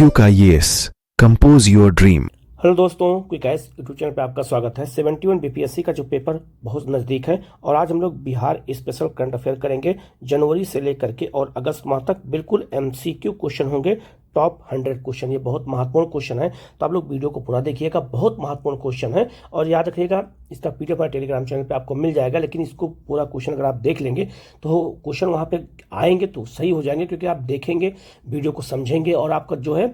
IQ का yes compose your dream. Hello दोस्तों, quick S YouTube channel पे आपका स्वागत है। 71 बीपीएससी का जो पेपर बहुत नज़दीक है और आज हम लोग बिहार स्पेशल करंट अफेयर करेंगे जनवरी से लेकर के और अगस्त माह तक। बिल्कुल एमसीक्यू क्वेश्चन होंगे, टॉप 100 क्वेश्चन। ये बहुत महत्वपूर्ण क्वेश्चन है, तो आप लोग वीडियो को पूरा देखिएगा। बहुत महत्वपूर्ण क्वेश्चन है और याद रखिएगा इसका पीडीएफ हमारे टेलीग्राम चैनल पे आपको मिल जाएगा। लेकिन इसको पूरा क्वेश्चन अगर आप देख लेंगे तो क्वेश्चन वहाँ पे आएंगे तो सही हो जाएंगे, क्योंकि आप देखेंगे, वीडियो को समझेंगे और आपका जो है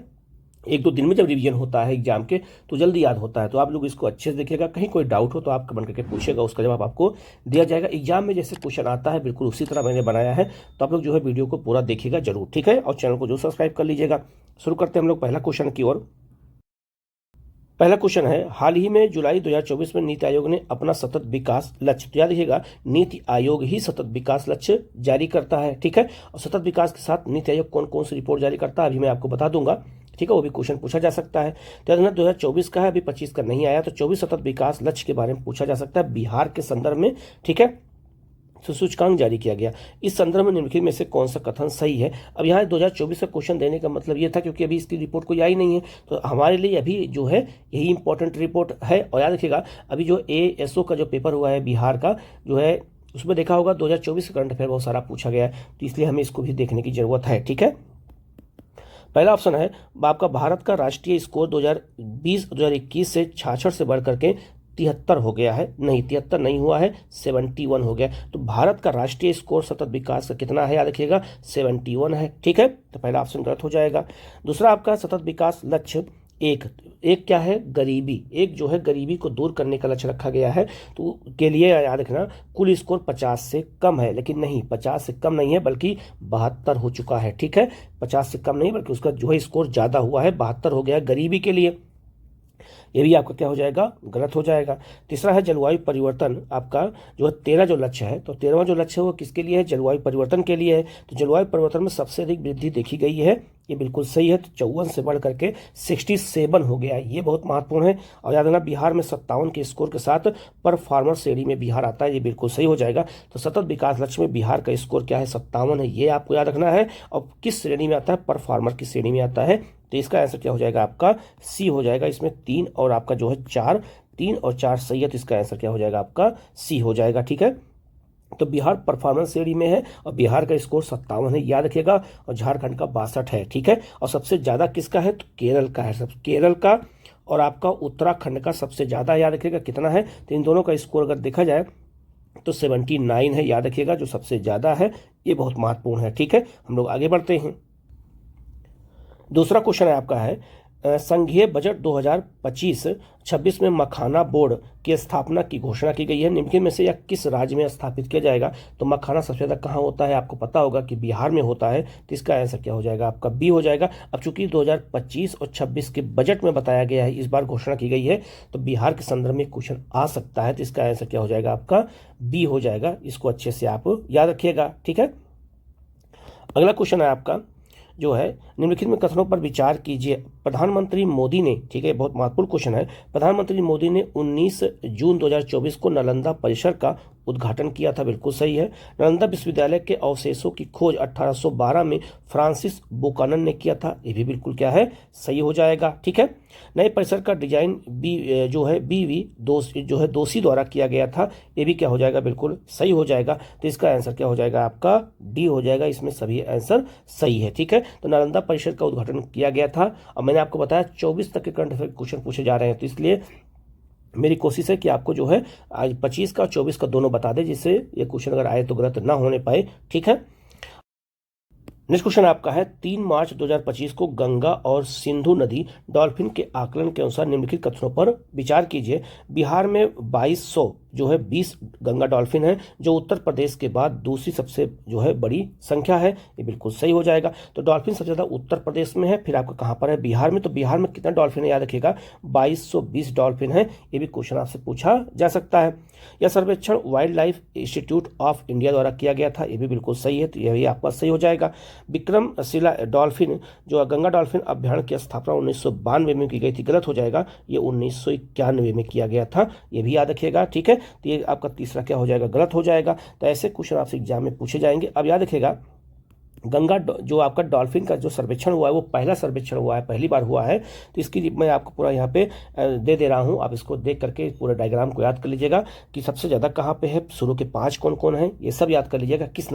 एक दो दिन में जब रिवीजन होता है एग्जाम के तो जल्दी याद होता है। तो आप लोग इसको अच्छे से देखिएगा। कहीं कोई डाउट हो तो आप कमेंट करके पूछेगा, उसका जवाब आपको दिया जाएगा। एग्जाम में जैसे क्वेश्चन आता है बिल्कुल उसी तरह मैंने बनाया है, तो आप लोग जो है वीडियो को पूरा देखिएगा जरूर, ठीक है। और चैनल को जो सब्सक्राइब कर लीजिएगा। शुरू करते हैं हम लोग पहला क्वेश्चन की ओर। पहला क्वेश्चन है, हाल ही में जुलाई 2024 में नीति आयोग ने अपना सतत विकास लक्ष्य, तो याद रखिएगा नीति आयोग ही सतत विकास लक्ष्य जारी करता है, ठीक है। और सतत विकास के साथ नीति आयोग कौन कौन सी रिपोर्ट जारी करता है अभी मैं आपको बता दूंगा, ठीक है। वो भी क्वेश्चन पूछा जा सकता है। तो 2024 का है, अभी 25 का नहीं आया, तो 24 सतत विकास लक्ष्य के बारे में पूछा जा सकता है बिहार के संदर्भ में, ठीक है। सूचकांक जारी किया गया, इस संदर्भ में निम्नलिखित में से कौन सा कथन सही है। अब यहाँ 2024 का क्वेश्चन देने का मतलब ये था क्योंकि अभी इसकी रिपोर्ट कोई आई नहीं है, तो हमारे लिए अभी जो है यही इंपॉर्टेंट रिपोर्ट है। और याद रखिएगा अभी जो एएसओ का जो पेपर हुआ है बिहार का जो है उसमें देखा होगा 2024 करंट अफेयर बहुत सारा पूछा गया है, तो इसलिए हमें इसको भी देखने की जरूरत है, ठीक है। पहला ऑप्शन है आपका, भारत का राष्ट्रीय स्कोर 2020-2021 से 66 से बढ़ करके 73 हो गया है। नहीं, 73 नहीं हुआ है, 71 हो गया। तो भारत का राष्ट्रीय स्कोर सतत विकास का कितना है, याद रखिएगा 71 है, ठीक है। तो पहला ऑप्शन गलत हो जाएगा। दूसरा आपका सतत विकास लक्ष्य एक क्या है, गरीबी, एक जो है गरीबी को दूर करने का लक्ष्य रखा गया है। तो के लिए याद रखना कुल स्कोर 50 से कम है, लेकिन नहीं 50 से कम नहीं है बल्कि 72 हो चुका है, ठीक है। 50 से कम नहीं बल्कि उसका जो है स्कोर ज्यादा हुआ है, 72 हो गया है गरीबी के लिए। ये भी आपका क्या हो जाएगा, गलत हो जाएगा। तीसरा है जलवायु परिवर्तन, आपका जो है 13 जो लक्ष्य है, तो 13वां जो लक्ष्य है वो किसके लिए है, जलवायु परिवर्तन के लिए है। तो जलवायु परिवर्तन में सबसे अधिक वृद्धि देखी गई है, ये बिल्कुल सही है। तो 54 से बढ़ करके 67 हो गया है, ये बहुत महत्वपूर्ण है। और याद रखना बिहार में 57 के स्कोर के साथ परफॉर्मर श्रेणी में बिहार आता है, ये बिल्कुल सही हो जाएगा। तो सतत विकास लक्ष्य में बिहार का स्कोर क्या है, 57 है, ये आपको याद रखना है। और किस श्रेणी में आता है, परफॉर्मर की श्रेणी में आता है। तो इसका आंसर क्या हो जाएगा, आपका सी हो जाएगा। इसमें 3 और आपका जो है 4, 3 और 4 सही है, तो इसका आंसर क्या हो जाएगा, आपका सी हो जाएगा, ठीक है। तो बिहार परफॉर्मेंस श्रेणी में है और बिहार का स्कोर 57 है, याद रखिएगा। और झारखंड का 62 है, ठीक है। और सबसे ज्यादा किसका है, तो केरल का है, सब केरल का। और आपका उत्तराखंड का सबसे ज्यादा, याद रखिएगा कितना है। तो इन दोनों का स्कोर अगर देखा जाए तो 79 है, याद रखिएगा जो सबसे ज्यादा है। ये बहुत महत्वपूर्ण है, ठीक है। हम लोग आगे बढ़ते हैं। दूसरा क्वेश्चन है आपका है, संघीय बजट 2025-26 में मखाना बोर्ड की स्थापना की घोषणा की गई है। निम्नलिखित में से यह किस राज्य में स्थापित किया जाएगा। तो मखाना सबसे ज्यादा कहाँ होता है, आपको पता होगा कि बिहार में होता है, तो इसका आंसर क्या हो जाएगा, आपका बी हो जाएगा। अब चूंकि 2025 और 26 के बजट में बताया गया है, इस बार घोषणा की गई है, तो बिहार के संदर्भ में क्वेश्चन आ सकता है, तो इसका आंसर क्या हो जाएगा, आपका बी हो जाएगा। इसको अच्छे से आप याद रखिएगा, ठीक है। अगला क्वेश्चन है आपका जो है, निम्नलिखित में कथनों पर विचार कीजिए। प्रधानमंत्री मोदी ने, ठीक है, बहुत महत्वपूर्ण क्वेश्चन है। प्रधानमंत्री मोदी ने 19 जून 2024 को नालंदा परिसर का उद्घाटन किया था, बिल्कुल सही है। नालंदा विश्वविद्यालय के अवशेषों की खोज 1812 में फ्रांसिस बुकानन ने किया था, ये भी बिल्कुल क्या है, सही हो जाएगा, ठीक है। नए परिसर का डिजाइन जो है बीवी दोषी द्वारा किया गया था, ये भी क्या हो जाएगा, बिल्कुल सही हो जाएगा। तो इसका आंसर क्या हो जाएगा, आपका डी हो जाएगा। इसमें सभी आंसर सही है, ठीक है। तो नालंदा परिसर का उद्घाटन किया गया था। और मैंने आपको बताया 24 तक के करंट अफेयर क्वेश्चन पूछे जा रहे हैं, तो इसलिए मेरी कोशिश है कि आपको जो है आज 25 का 24 का दोनों बता दे, जिससे ये क्वेश्चन अगर आए तो गलत ना होने पाए, ठीक है। नेक्स्ट क्वेश्चन आपका है, 3 मार्च 2025 को गंगा और सिंधु नदी डॉल्फिन के आकलन के अनुसार निम्नलिखित कथनों पर विचार कीजिए। बिहार में 2200 जो है 20 गंगा डॉल्फिन है, जो उत्तर प्रदेश के बाद दूसरी सबसे जो है बड़ी संख्या है, ये बिल्कुल सही हो जाएगा। तो डॉल्फिन सबसे ज्यादा उत्तर प्रदेश में है, फिर आपका कहाँ पर है, बिहार में। तो बिहार में कितना डॉल्फिन है, याद रखिएगा 2220 डॉल्फिन है, ये भी क्वेश्चन आपसे पूछा जा सकता है। यह सर्वेक्षण wild life institute of India द्वारा किया गया था, ये भी बिल्कुल सही है, तो यह भी आपका सही हो जाएगा। विक्रमशिला डॉल्फिन जो गंगा डॉल्फिन अभ्यारण्य की स्थापना 1992 में की गई थी, गलत हो जाएगा, ये 1991 में किया गया था, ये भी याद रखिएगा, ठीक है। तो ये आपका तीसरा क्या हो जाएगा, गलत हो जाएगा। तो ऐसे क्वेश्चन आपसे एग्जाम में पूछे जाएंगे। अब याद रखिएगा गंगा जो आपका डॉल्फिन का जो सर्वेक्षण हुआ है वो पहला सर्वेक्षण हुआ है, पहली बार हुआ है। तो इसकी मैं आपको पूरा यहाँ पे दे दे रहा हूँ, आप इसको देख करके पूरे डायग्राम को याद कर लीजिएगा कि सबसे ज़्यादा कहाँ पे है, शुरू के 5 कौन कौन है, ये सब याद कर लीजिएगा। किस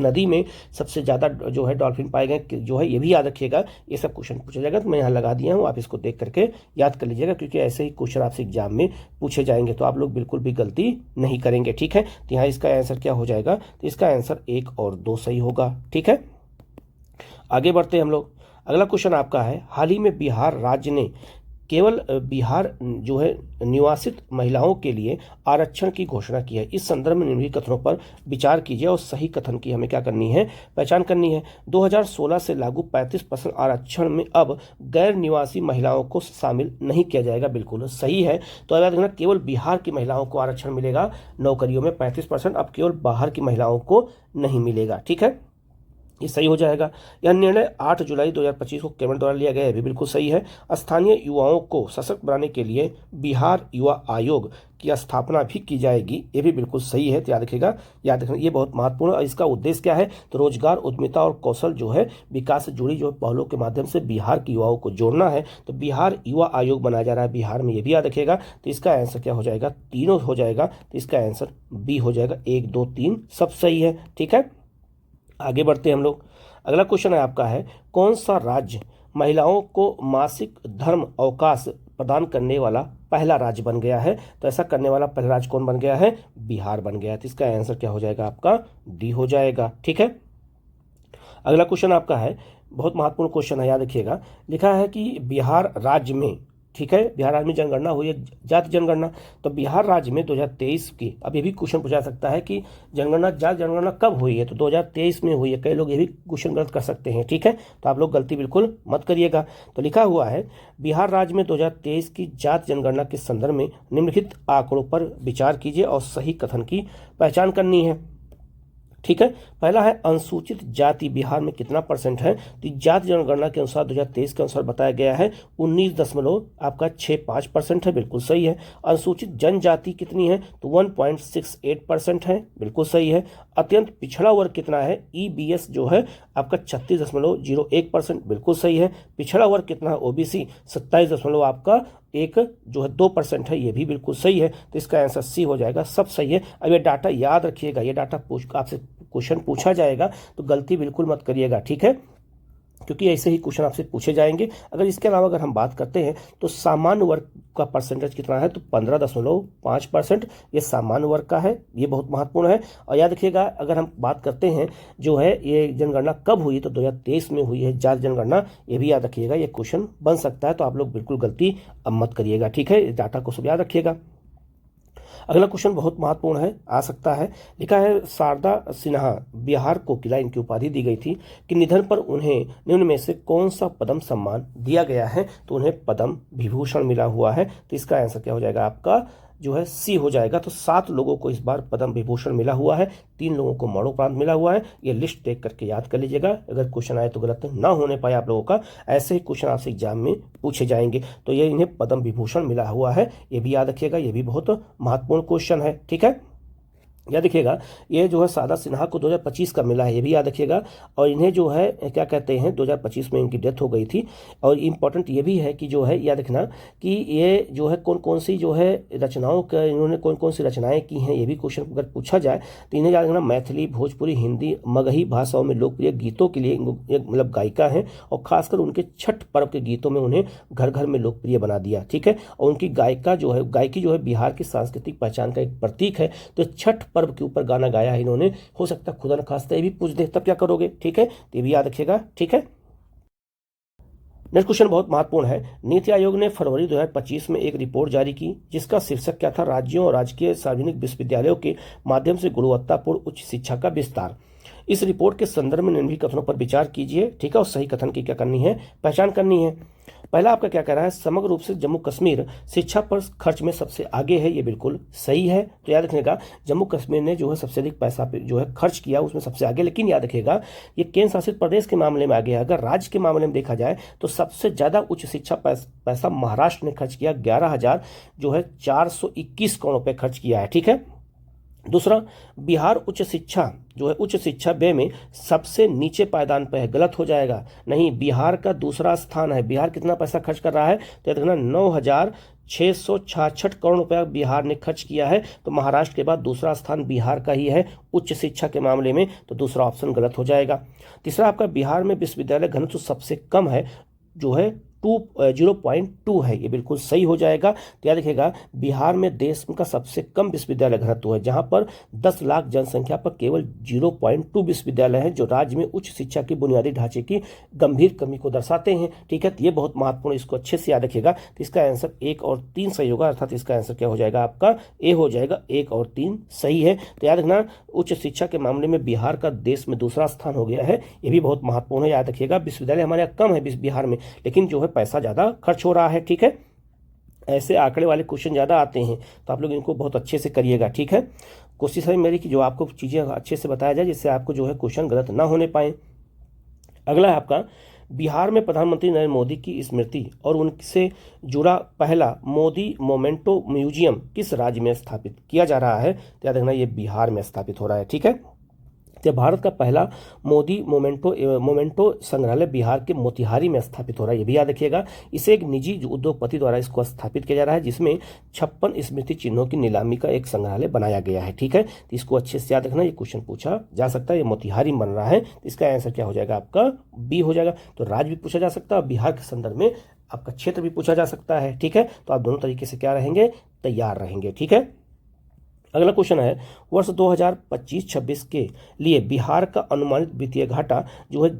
नदी में सबसे ज़्यादा जो है डॉल्फिन पाए गए जो है, ये भी याद रखिएगा। ये सब क्वेश्चन पूछा जाएगा, तो मैं यहाँ लगा दिया हूँ, आप इसको देख करके याद कर लीजिएगा, क्योंकि ऐसे ही क्वेश्चन आपसे एग्जाम में पूछे जाएंगे, तो आप लोग बिल्कुल भी गलती नहीं करेंगे। ठीक है, तो यहाँ इसका आंसर क्या हो जाएगा, तो इसका आंसर 1 और 2 सही होगा। ठीक है, आगे बढ़ते हैं हम लोग। अगला क्वेश्चन आपका है, हाल ही में बिहार राज्य ने केवल बिहार जो है निवासित महिलाओं के लिए आरक्षण की घोषणा की है। इस संदर्भ में निम्नलिखित कथनों पर विचार कीजिए और सही कथन की हमें क्या करनी है, पहचान करनी है। 2016 से लागू 35% आरक्षण में अब गैर निवासी महिलाओं को शामिल नहीं किया जाएगा, बिल्कुल सही है। तो याद रखना, केवल बिहार की महिलाओं को आरक्षण मिलेगा नौकरियों में 35%, अब केवल बाहर की महिलाओं को नहीं मिलेगा। ठीक है, ये सही हो जाएगा। यह निर्णय 8 जुलाई 2025 को कैबिनेट द्वारा लिया गया है, भी बिल्कुल सही है। स्थानीय युवाओं को सशक्त बनाने के लिए बिहार युवा आयोग की स्थापना भी की जाएगी, ये भी बिल्कुल सही है। तो याद रखिएगा, याद रखना, ये बहुत महत्वपूर्ण है। इसका उद्देश्य क्या है, तो रोजगार, उद्यमिता और कौशल जो है विकास से जुड़ी जो पहलों के माध्यम से बिहार के युवाओं को जोड़ना है। तो बिहार युवा आयोग बनाया जा रहा है बिहार में, ये भी याद रखिएगा। तो इसका आंसर क्या हो जाएगा, तीनों हो जाएगा। तो इसका आंसर बी हो जाएगा, 1 2 3 सब सही है। ठीक है, आगे बढ़ते हैं हम लोग। अगला क्वेश्चन है आपका है, कौन सा राज्य महिलाओं को मासिक धर्म अवकाश प्रदान करने वाला पहला राज्य बन गया है। तो ऐसा करने वाला पहला राज्य कौन बन गया है, बिहार बन गया है। तो इसका आंसर क्या हो जाएगा, आपका डी हो जाएगा। ठीक है, अगला क्वेश्चन आपका है, बहुत महत्वपूर्ण क्वेश्चन है, याद रखिएगा। लिखा है कि बिहार राज्य में, ठीक है, बिहार राज्य में जनगणना हुई है, जाति जनगणना। तो बिहार राज्य में 2023 की, अब ये भी क्वेश्चन पूछा सकता है कि जनगणना, जाति जनगणना कब हुई है, तो 2023 में हुई है। कई लोग ये भी क्वेश्चन गलत कर सकते हैं। ठीक है, तो आप लोग गलती बिल्कुल मत करिएगा। तो लिखा हुआ है, बिहार राज्य में 2023 की जाति जनगणना के संदर्भ में निम्नलिखित आंकड़ों पर विचार कीजिए और सही कथन की पहचान करनी है। ठीक है, पहला है अनुसूचित जाति बिहार में कितना परसेंट है, तो जाति जनगणना के अनुसार 2023 के अनुसार बताया गया है 19.65% है, बिल्कुल सही है। अनुसूचित जनजाति कितनी है, तो 1.68% है, बिल्कुल सही है। अत्यंत पिछड़ा वर्ग कितना है, ईबीएस जो है आपका 36.01%, बिल्कुल सही है। पिछड़ा वर्ग कितना है, ओबीसी 27 आपका 2% है, ये भी बिल्कुल सही है। तो इसका आंसर सी हो जाएगा, सब सही है। अब ये डाटा याद रखिएगा, ये डाटा आपसे क्वेश्चन पूछा जाएगा, तो गलती बिल्कुल मत करिएगा। ठीक है, क्योंकि ऐसे ही क्वेश्चन आपसे पूछे जाएंगे। अगर इसके अलावा अगर हम बात करते हैं तो सामान्य वर्ग का परसेंटेज कितना है, तो 15.5%, ये सामान्य वर्ग का है, ये बहुत महत्वपूर्ण है। और याद रखिएगा, अगर हम बात करते हैं जो है ये जनगणना कब हुई, तो 2023 में हुई है जाति जनगणना, ये भी याद रखिएगा, ये क्वेश्चन बन सकता है। तो आप लोग बिल्कुल गलती अब मत करिएगा। ठीक है, इस डाटा को सब याद रखिएगा। अगला क्वेश्चन बहुत महत्वपूर्ण है, आ सकता है। लिखा है, शारदा सिन्हा बिहार कोकिला इनकी उपाधि दी गई थी कि निधन पर उन्हें निम्न में से कौन सा पद्म सम्मान दिया गया है, तो उन्हें पद्म विभूषण मिला हुआ है। तो इसका आंसर क्या हो जाएगा, आपका जो है सी हो जाएगा। तो 7 लोगों को इस बार पद्म विभूषण मिला हुआ है, 3 लोगों को मरणोपरांत मिला हुआ है। ये लिस्ट देख करके याद कर लीजिएगा, अगर क्वेश्चन आए तो गलत ना होने पाए आप लोगों का। ऐसे ही क्वेश्चन आपसे एग्जाम में पूछे जाएंगे, तो ये इन्हें पद्म विभूषण मिला हुआ है, ये भी याद रखिएगा, ये भी बहुत महत्वपूर्ण क्वेश्चन है। ठीक है, याद रखिएगा, ये जो है शारदा सिन्हा को 2025 का मिला है, ये भी याद रखिएगा। और इन्हें जो है क्या कहते हैं, 2025 में इनकी डेथ हो गई थी। और इम्पोर्टेंट ये भी है कि जो है याद रखना कि ये जो है कौन कौन सी जो है रचनाओं का, इन्होंने कौन कौन सी रचनाएं की हैं, ये भी क्वेश्चन अगर पूछा जाए तो इन्हें याद रखना, मैथिली, भोजपुरी, हिंदी, मगही भाषाओं में लोकप्रिय गीतों के लिए मतलब गायिका हैं। और खासकर उनके छठ पर्व के गीतों में उन्हें घर घर में लोकप्रिय बना दिया। ठीक है, और उनकी गायकी जो है बिहार की सांस्कृतिक पहचान का एक प्रतीक है। तो छठ पर्व के ऊपर गाना गाया है इन्होंने, हो सकता है खुदा न खास्ता ये भी पूछ दे, तब क्या करोगे। ठीक है, तो ये भी याद रखिएगा। ठीक है, नेक्स्ट क्वेश्चन बहुत महत्वपूर्ण है। नीति आयोग ने फरवरी 2025 में एक रिपोर्ट जारी की, जिसका शीर्षक क्या था, राज्यों और राजकीय सार्वजनिक विश्वविद्यालयों के माध्यम से गुणवत्तापूर्ण उच्च शिक्षा का विस्तार। इस रिपोर्ट के संदर्भ में निम्नलिखित कथनों पर विचार कीजिए। ठीक है, और सही कथन की क्या करनी है, पहचान करनी है। पहला आपका क्या कह रहा है, समग्र रूप से जम्मू कश्मीर शिक्षा पर खर्च में सबसे आगे है, ये बिल्कुल सही है। तो याद रखिएगा, जम्मू कश्मीर ने जो है सबसे अधिक पैसा जो है खर्च किया, उसमें सबसे आगे। लेकिन याद रखिएगा, ये केंद्र शासित प्रदेश के मामले में आगे है। अगर राज्य के मामले में देखा जाए तो सबसे ज्यादा उच्च शिक्षा पैसा महाराष्ट्र ने खर्च किया, 11,421 करोड़ रुपए खर्च किया है। ठीक है, दूसरा, बिहार उच्च शिक्षा जो है उच्च शिक्षा व्यय में सबसे नीचे पायदान पर है, गलत हो जाएगा। नहीं, बिहार का दूसरा स्थान है। बिहार कितना पैसा खर्च कर रहा है तो याद रखना 9,666 करोड़ रुपया बिहार ने खर्च किया है। तो महाराष्ट्र के बाद दूसरा स्थान बिहार का ही है उच्च शिक्षा के मामले में, तो दूसरा ऑप्शन गलत हो जाएगा। तीसरा, आपका बिहार में विश्वविद्यालय घनत्व सबसे कम है जो है 0.2 है, ये बिल्कुल सही हो जाएगा। तो याद रखिएगा बिहार में देश का सबसे कम विश्वविद्यालय घनत्व है, जहां पर 10 लाख जनसंख्या पर केवल 0.2 विश्वविद्यालय हैं, जो राज्य में उच्च शिक्षा की बुनियादी ढांचे की गंभीर कमी को दर्शाते हैं। ठीक है, तो ये बहुत महत्वपूर्ण, इसको अच्छे से याद रखिएगा। तो इसका आंसर 1 और 3 सही होगा, अर्थात इसका आंसर क्या हो जाएगा आपका ए हो जाएगा। 1 और 3 सही है। तो याद रखना उच्च शिक्षा के मामले में बिहार का देश में दूसरा स्थान हो गया है, ये भी बहुत महत्वपूर्ण है, याद रखिएगा। विश्वविद्यालय हमारे यहाँ कम है बिहार में, लेकिन जो है पैसा ज्यादा खर्च हो रहा है। ठीक है, ऐसे आंकड़े वाले क्वेश्चन ज्यादा आते हैं, तो आप लोग इनको बहुत अच्छे से करिएगा। ठीक है, कोशिश है मेरी कि जो आपको चीजें अच्छे से बताया जाए, जिससे आपको जो है क्वेश्चन गलत ना होने पाए। अगला है आपका, बिहार में प्रधानमंत्री नरेंद्र मोदी की स्मृति और उनसे जुड़ा पहला मोदी मोमेंटो म्यूजियम किस राज्य में स्थापित किया जा रहा है। तो याद रखना ये बिहार में स्थापित हो रहा है। ठीक है, तो भारत का पहला मोदी मोमेंटो संग्रहालय बिहार के मोतिहारी में स्थापित हो रहा है, ये भी याद रखिएगा। इसे एक निजी उद्योगपति द्वारा इसको स्थापित किया जा रहा है, जिसमें 56 स्मृति चिन्हों की नीलामी का एक संग्रहालय बनाया गया है। ठीक है, तो इसको अच्छे से याद रखना, ये क्वेश्चन पूछा जा सकता है। ये मोतिहारी में बन रहा है, तो इसका आंसर क्या हो जाएगा आपका बी हो जाएगा। तो राज्य भी पूछा जा सकता है, बिहार के संदर्भ में आपका क्षेत्र भी पूछा जा सकता है। ठीक है, तो आप दोनों तरीके से क्या रहेंगे, तैयार रहेंगे। ठीक है, अगला क्वेश्चन है, वर्ष 2025-26 के लिए बिहार का अनुमानित वित्तीय घाटा जो है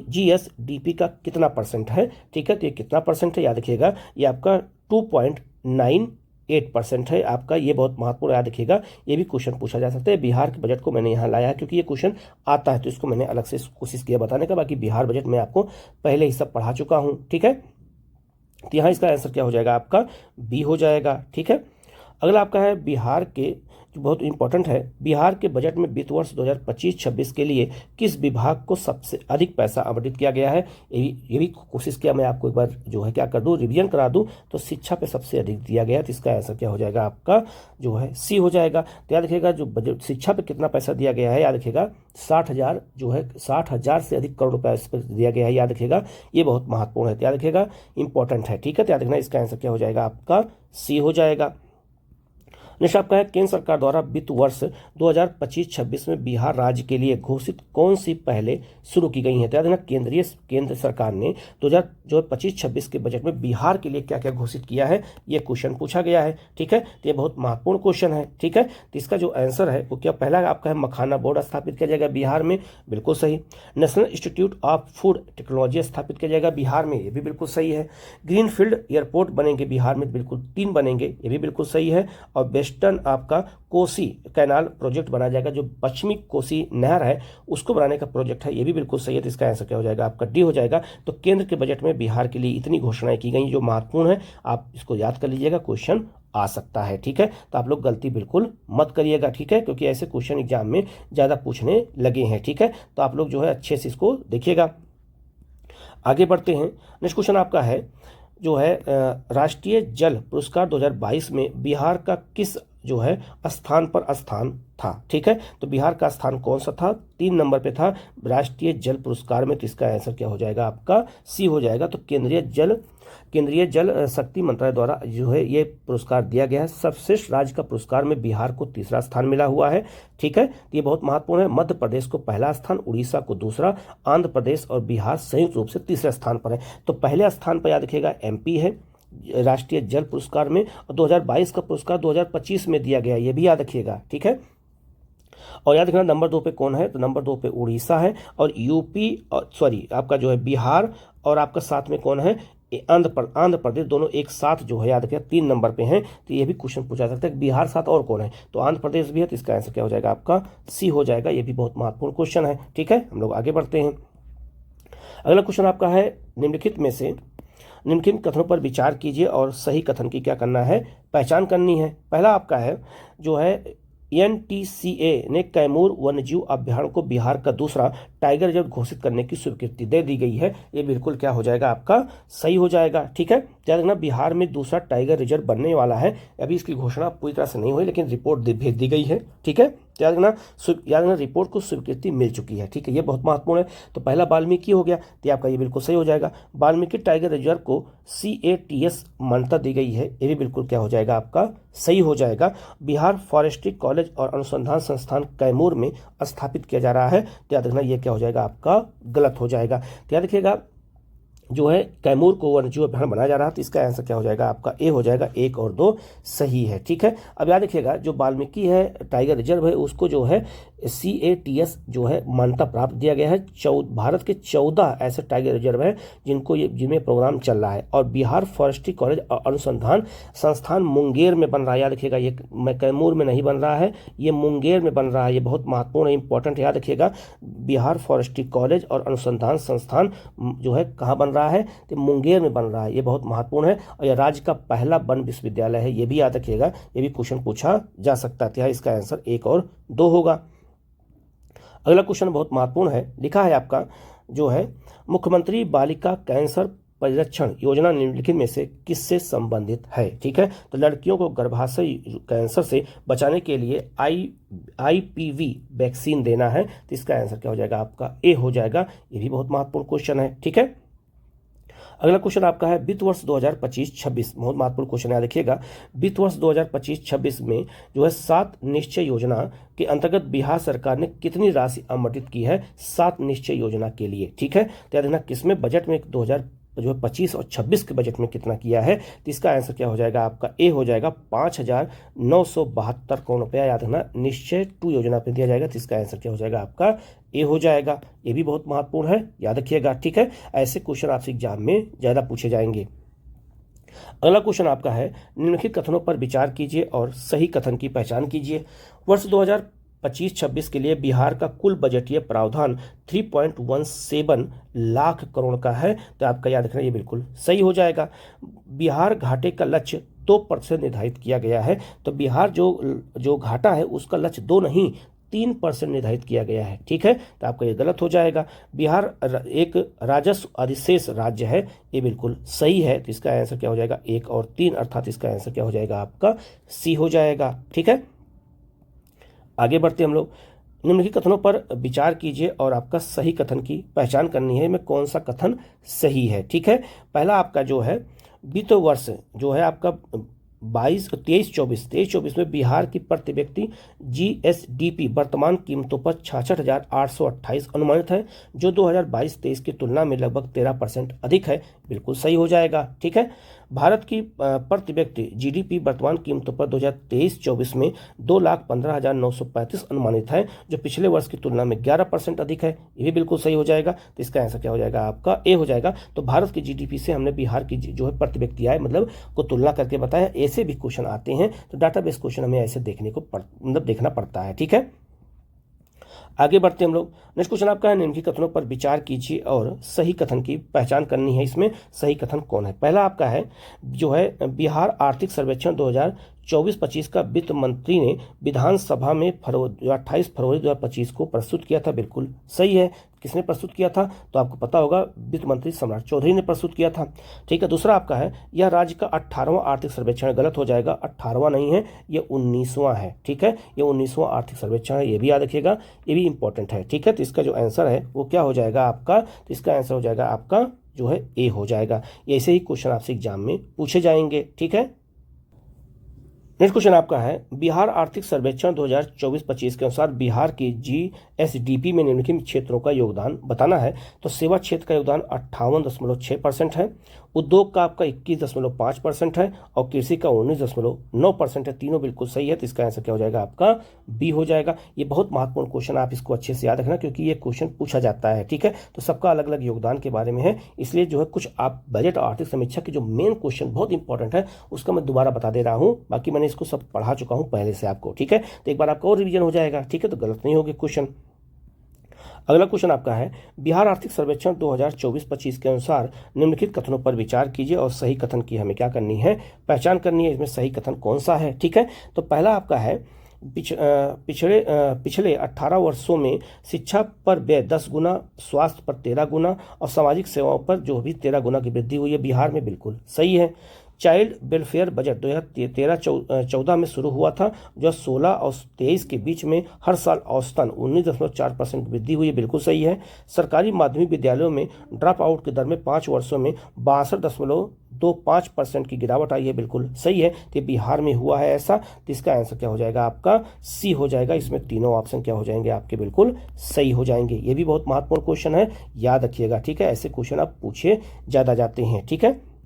जीएसडीपी का कितना % है। ठीक है, तो ये कितना % है याद रखिएगा, ये आपका 2.98% है आपका, ये बहुत महत्वपूर्ण याद रखिएगा। ये भी क्वेश्चन पूछा जा सकता है। बिहार के बजट को मैंने यहाँ लाया है क्योंकि ये क्वेश्चन आता है, तो इसको मैंने अलग से कोशिश किया बताने का। बाकी बिहार बजट में आपको पहले ही सब पढ़ा चुका हूँ। ठीक है, तो यहाँ इसका आंसर क्या हो जाएगा आपका बी हो जाएगा। ठीक है, अगला आपका है बिहार के, जो बहुत इंपॉर्टेंट है, बिहार के बजट में वित्त वर्ष 2025-26 के लिए किस विभाग को सबसे अधिक पैसा आवंटित किया गया है। ये भी कोशिश किया मैं आपको एक बार जो है क्या कर दूं, रिवीजन करा दूं। तो शिक्षा पे सबसे अधिक दिया गया है, तो इसका आंसर क्या हो जाएगा आपका जो है सी हो जाएगा। तो याद रखिएगा जो बजट शिक्षा पे कितना पैसा दिया गया है, याद रखिएगा 60,000 जो है 60,000 से अधिक करोड़ रुपया इस पर दिया गया है, याद रखिएगा। ये बहुत महत्वपूर्ण है, याद रखिएगा, इंपॉर्टेंट है। ठीक है, तो याद रखना इसका आंसर क्या हो जाएगा आपका सी हो जाएगा। नेक्स्ट आपका है, केंद्र सरकार द्वारा वित्त वर्ष 2025-26 में बिहार राज्य के लिए घोषित कौन सी पहले शुरू की गई है। तो याद रखना केंद्र सरकार ने 2025-26 के बजट में बिहार के लिए क्या क्या घोषित किया है, ये क्वेश्चन पूछा गया है। ठीक है, तो ये बहुत महत्वपूर्ण क्वेश्चन है। ठीक है, तो इसका जो आंसर है वो क्या पहला आपका है, मखाना बोर्ड स्थापित किया जाएगा बिहार में, बिल्कुल सही। National institute of food technology स्थापित किया जाएगा बिहार में, ये भी बिल्कुल सही है। ग्रीनफील्ड एयरपोर्ट बनेंगे बिहार में, बिल्कुल 3 बनेंगे, ये भी बिल्कुल सही है। और वेस्टर्न आपका कोसी कैनाल प्रोजेक्ट बनाया जाएगा, जो पश्चिमी कोसी नहर है उसको बनाने का प्रोजेक्ट है, ये भी बिल्कुल सही है। तो इसका आंसर क्या हो जाएगा आपका डी हो जाएगा। तो केंद्र के बजट में बिहार के लिए इतनी घोषणाएं की गई जो महत्वपूर्ण है, आप इसको याद कर लीजिएगा, क्वेश्चन आ सकता है। ठीक है, तो आप लोग गलती बिल्कुल मत करिएगा। ठीक है, क्योंकि ऐसे क्वेश्चन एग्जाम में ज्यादा पूछने लगे हैं। ठीक है, तो आप लोग जो है अच्छे से इसको देखिएगा। आगे बढ़ते हैं। नेक्स्ट क्वेश्चन आपका है जो है राष्ट्रीय जल पुरस्कार 2022 में बिहार का किस जो है स्थान पर स्थान था। ठीक है, तो बिहार का स्थान कौन सा था, 3 नंबर पे था राष्ट्रीय जल पुरस्कार में। तो इसका आंसर क्या हो जाएगा आपका सी हो जाएगा। तो केंद्रीय जल शक्ति मंत्रालय द्वारा जो है ये पुरस्कार दिया गया है। सर्वश्रेष्ठ राज्य का पुरस्कार में बिहार को 3रा स्थान मिला हुआ है। ठीक है, तो ये बहुत महत्वपूर्ण है। मध्य प्रदेश को पहला स्थान, उड़ीसा को 2रा, आंध्र प्रदेश और बिहार संयुक्त रूप से 3रे स्थान पर है। तो पहले स्थान पर याद रखिएगा एमपी है राष्ट्रीय जल पुरस्कार में, और 2022 का पुरस्कार 2025 में दिया गया, ये भी याद रखिएगा। ठीक है, और याद रखना नंबर 2 पे कौन है, तो नंबर 2 पे उड़ीसा है, और यूपी सॉरी आपका जो है बिहार, और आपका साथ में कौन है, आंध्र प्रदेश, दोनों एक साथ जो है याद रखिएगा 3 नंबर पे हैं। तो ये भी क्वेश्चन पूछा सकता है बिहार साथ और कौन है, तो आंध्र प्रदेश भी है। तो इसका आंसर क्या हो जाएगा आपका सी हो जाएगा। ये भी बहुत महत्वपूर्ण क्वेश्चन है। ठीक है, हम लोग आगे बढ़ते हैं। अगला क्वेश्चन आपका है, निम्नलिखित में से निम्नलिखित कथनों पर विचार कीजिए और सही कथन की क्या करना है, पहचान करनी है। पहला आपका है जो है NTCA ने कैमूर वन्यजीव अभ्यारण्य को बिहार का दूसरा टाइगर रिजर्व घोषित करने की स्वीकृति दे दी गई है। ये बिल्कुल क्या हो जाएगा, आपका सही हो जाएगा। ठीक है, याद रखना बिहार में दूसरा टाइगर रिजर्व बनने वाला है। अभी इसकी घोषणा पूरी तरह से नहीं हुई, लेकिन रिपोर्ट भेज दी गई है। ठीक है, याद रखना रिपोर्ट को स्वीकृति मिल चुकी है। ठीक है, ये बहुत महत्वपूर्ण है। तो पहला वाल्मीकि हो गया, तो आपका ये बिल्कुल सही हो जाएगा। वाल्मीकि टाइगर रिजर्व को CATS मान्यता दी गई है, ये भी बिल्कुल क्या हो जाएगा, आपका सही हो जाएगा। बिहार फॉरेस्ट्री कॉलेज और अनुसंधान संस्थान कैमूर में स्थापित किया जा रहा है, तो याद रखना ये क्या हो जाएगा, आपका गलत हो जाएगा। तो याद रखिएगा जो है कैमूर को वन्यजीव अभ्यारण्य बनाया जा रहा है, तो इसका आंसर क्या हो जाएगा, आपका ए हो जाएगा। 1 और 2 सही है। ठीक है, अब याद रखिएगा जो वाल्मीकि है टाइगर रिजर्व है, उसको जो है CATS जो है मान्यता प्राप्त दिया गया है। भारत के 14 ऐसे टाइगर रिजर्व है जिनमें प्रोग्राम चल रहा है। और बिहार फॉरेस्ट्री कॉलेज और अनुसंधान संस्थान मुंगेर में बन रहा है। याद रखिएगा ये कैमूर में नहीं बन रहा है, ये मुंगेर में बन रहा है। ये बहुत महत्वपूर्ण है, इंपॉर्टेंट, याद रखिएगा। बिहार फॉरेस्ट्री कॉलेज और अनुसंधान संस्थान जो है कहाँ बन रहा है, तो मुंगेर में बन रहा है। ये बहुत महत्वपूर्ण है और यह राज्य का पहला वन विश्वविद्यालय है। ये भी याद रखिएगा, ये भी क्वेश्चन पूछा जा सकता है। इसका आंसर 1 और 2 होगा। अगला क्वेश्चन बहुत महत्वपूर्ण है, लिखा है आपका जो है मुख्यमंत्री बालिका कैंसर परिरक्षण योजना निम्नलिखित में से किससे संबंधित है। ठीक है, तो लड़कियों को गर्भाशय कैंसर से बचाने के लिए IPV वैक्सीन देना है, तो इसका आंसर क्या हो जाएगा, आपका ए हो जाएगा। ये भी बहुत महत्वपूर्ण क्वेश्चन है। ठीक है, अगला क्वेश्चन आपका है वित्त वर्ष 2025-26, बहुत महत्वपूर्ण क्वेश्चन है, देखिएगा। वित्त वर्ष 2025-26 में जो है 7 निश्चय योजना के अंतर्गत बिहार सरकार ने कितनी राशि आवंटित की है 7 निश्चय योजना के लिए। ठीक है, तो याद रखना किसमें बजट में 2025 और 26 के बजट में कितना किया है, तो इसका आंसर क्या हो जाएगा, आपका ए हो जाएगा। 5,972 करोड़ रुपया याद रखना निश्चय 2 योजना पे दिया जाएगा, तो इसका आंसर क्या हो जाएगा, आपका ए हो जाएगा। ये भी बहुत महत्वपूर्ण है, याद रखिएगा। ठीक है, ऐसे क्वेश्चन आपसे एग्जाम में ज्यादा पूछे जाएंगे। अगला क्वेश्चन आपका है निम्नलिखित कथनों पर विचार कीजिए और सही कथन की पहचान कीजिए। वर्ष 2025-26 के लिए बिहार का कुल बजटीय प्रावधान 3.17 लाख करोड़ का है, तो आपका याद रखना ये बिल्कुल सही हो जाएगा। बिहार घाटे का लक्ष्य 2% निर्धारित किया गया है, तो बिहार जो घाटा है उसका लक्ष्य 2 नहीं 3% निर्धारित किया गया है। ठीक है, तो आपका ये गलत हो जाएगा। बिहार एक राजस्व अधिशेष राज्य है, ये बिल्कुल सही है, तो इसका आंसर क्या हो जाएगा, 1 और 3, अर्थात इसका आंसर क्या हो जाएगा, आपका सी हो जाएगा। ठीक है, आगे बढ़ते हम लोग। निम्नलिखित कथनों पर विचार कीजिए और आपका सही कथन की पहचान करनी है, में कौन सा कथन सही है। ठीक है, पहला आपका जो है वित्त वर्ष जो है आपका 23-24 में बिहार की प्रति व्यक्ति GSDP वर्तमान कीमतों पर 66,828 अनुमानित है, जो 2022-23 की तुलना में लगभग 13% अधिक है, बिल्कुल सही हो जाएगा। ठीक है, भारत की प्रति व्यक्ति GDP वर्तमान कीमतों पर 2023-24 में 2,15,935 अनुमानित है, जो पिछले वर्ष की तुलना में 11% अधिक है, ये भी बिल्कुल सही हो जाएगा। तो इसका आंसर क्या हो जाएगा, आपका ए हो जाएगा। तो भारत की GDP से हमने बिहार की जो है प्रति व्यक्ति आय मतलब को तुलना करके बताया। ऐसे भी क्वेश्चन आते हैं, तो डाटाबेस क्वेश्चन हमें ऐसे देखना पड़ता है। ठीक है, आगे बढ़ते हम लोग। नेक्स्ट क्वेश्चन आपका है निम्नलिखित कथनों पर विचार कीजिए और सही कथन की पहचान करनी है। इसमें सही कथन कौन है। पहला आपका है जो है बिहार आर्थिक सर्वेक्षण 2024-25 का वित्त मंत्री ने विधानसभा में 28 फरवरी 2025 को प्रस्तुत किया था, बिल्कुल सही है। किसने प्रस्तुत किया था, तो आपको पता होगा वित्त मंत्री सम्राट चौधरी ने प्रस्तुत किया था। ठीक है, दूसरा आपका है यह राज्य का 18वां आर्थिक सर्वेक्षण, गलत हो जाएगा, 18वां नहीं है, ये 19वां है। ठीक है, ये 19वां आर्थिक सर्वेक्षण है, ये भी याद रखिएगा, ये भी इंपॉर्टेंट है। ठीक है, तो इसका जो आंसर है वो क्या हो जाएगा आपका, तो इसका आंसर हो जाएगा आपका जो है ए हो जाएगा। ऐसे ही क्वेश्चन आपसे एग्जाम में पूछे जाएंगे। ठीक है, नेक्स्ट क्वेश्चन आपका है बिहार आर्थिक सर्वेक्षण 2024-25 के अनुसार बिहार की GSDP में निम्नलिखित क्षेत्रों का योगदान बताना है। तो सेवा क्षेत्र का योगदान 58.6% है, उद्योग का आपका 21.5% है और कृषि का 19.9% है। तीनों बिल्कुल सही है, तो इसका आंसर क्या हो जाएगा, आपका बी हो जाएगा। ये बहुत महत्वपूर्ण क्वेश्चन, आप इसको अच्छे से याद रखना क्योंकि ये क्वेश्चन पूछा जाता है। ठीक है, तो सबका अलग अलग योगदान के बारे में है, इसलिए जो है कुछ आप बजट और आर्थिक समीक्षा के जो मेन क्वेश्चन बहुत इंपॉर्टेंट है उसका मैं दोबारा बता दे रहा हूँ, बाकी मैंने इसको सब पढ़ा चुका हूँ पहले से आपको। ठीक है, तो एक बार आपका और रिवीजन हो जाएगा। ठीक है, तो गलत नहीं होगी क्वेश्चन। अगला क्वेश्चन आपका है बिहार आर्थिक सर्वेक्षण 2024-25 के अनुसार निम्नलिखित कथनों पर विचार कीजिए और सही कथन की हमें क्या करनी है, पहचान करनी है। इसमें सही कथन कौन सा है। ठीक है, तो पहला आपका है पिछले 18 वर्षों में शिक्षा पर व्यय 10 गुना, स्वास्थ्य पर 13 गुना और सामाजिक सेवाओं पर जो भी 13 गुना की वृद्धि हुई है बिहार में, बिल्कुल सही है। चाइल्ड वेलफेयर बजट 2013-14 में शुरू हुआ था, जो 16 और 23 के बीच में हर साल औसतन 19.4% वृद्धि हुई है, बिल्कुल सही है। सरकारी माध्यमिक विद्यालयों में ड्रॉप आउट की दर में 5 वर्षों में 62.25% की गिरावट आई है, बिल्कुल सही है। तो बिहार में हुआ है ऐसा, तो इसका आंसर क्या हो जाएगा आपका सी हो जाएगा। इसमें तीनों ऑप्शन क्या हो जाएंगे आपके, बिल्कुल सही हो जाएंगे। ये भी बहुत महत्वपूर्ण क्वेश्चन है, याद रखिएगा, ठीक है। ऐसे क्वेश्चन आप पूछे ज्यादा जाते हैं, ठीक है।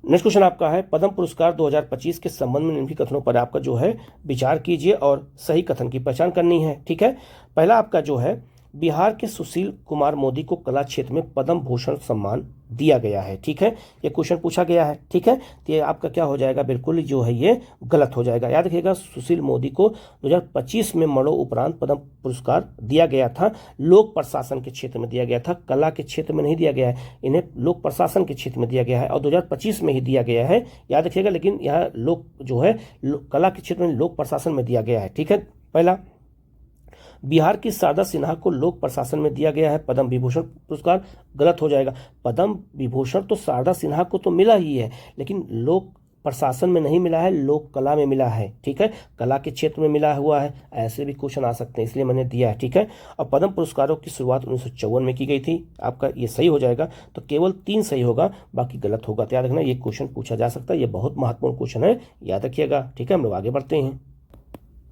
नेक्स्ट क्वेश्चन आपका है पद्म पुरस्कार 2025 के संबंध में निम्नलिखित कथनों पर आपका जो है विचार कीजिए और सही कथन की पहचान करनी है, ठीक है। पहला आपका जो है बिहार के सुशील कुमार मोदी को कला क्षेत्र में पद्म भूषण सम्मान दिया गया है, ठीक है। ये क्वेश्चन पूछा गया है, ठीक है। तो ये आपका क्या हो जाएगा, बिल्कुल जो है ये गलत हो जाएगा। याद रखिएगा सुशील मोदी को 2025 में मरणोपरांत पद्म पुरस्कार दिया गया था, लोक प्रशासन के क्षेत्र में दिया गया था, कला के क्षेत्र में नहीं दिया गया है। इन्हें लोक प्रशासन के क्षेत्र में दिया गया है और 2025 में ही दिया गया है, याद रखिएगा। लेकिन यहाँ लोक जो है कला के क्षेत्र में लोक प्रशासन में दिया गया है, ठीक है। पहला, बिहार की शारदा सिन्हा को लोक प्रशासन में दिया गया है पद्म विभूषण पुरस्कार, गलत हो जाएगा। पद्म विभूषण तो शारदा सिन्हा को तो मिला ही है, लेकिन लोक प्रशासन में नहीं मिला है, लोक कला में मिला है, ठीक है। कला के क्षेत्र में मिला हुआ है, ऐसे भी क्वेश्चन आ सकते हैं, इसलिए मैंने दिया है, ठीक है। और पद्म पुरस्कारों की शुरुआत 1954 में की गई थी, आपका ये सही हो जाएगा। तो केवल 3 सही होगा, बाकी गलत होगा। तो याद रखना ये क्वेश्चन पूछा जा सकता है, ये बहुत महत्वपूर्ण क्वेश्चन है, याद रखिएगा, ठीक है। हम लोग आगे बढ़ते हैं।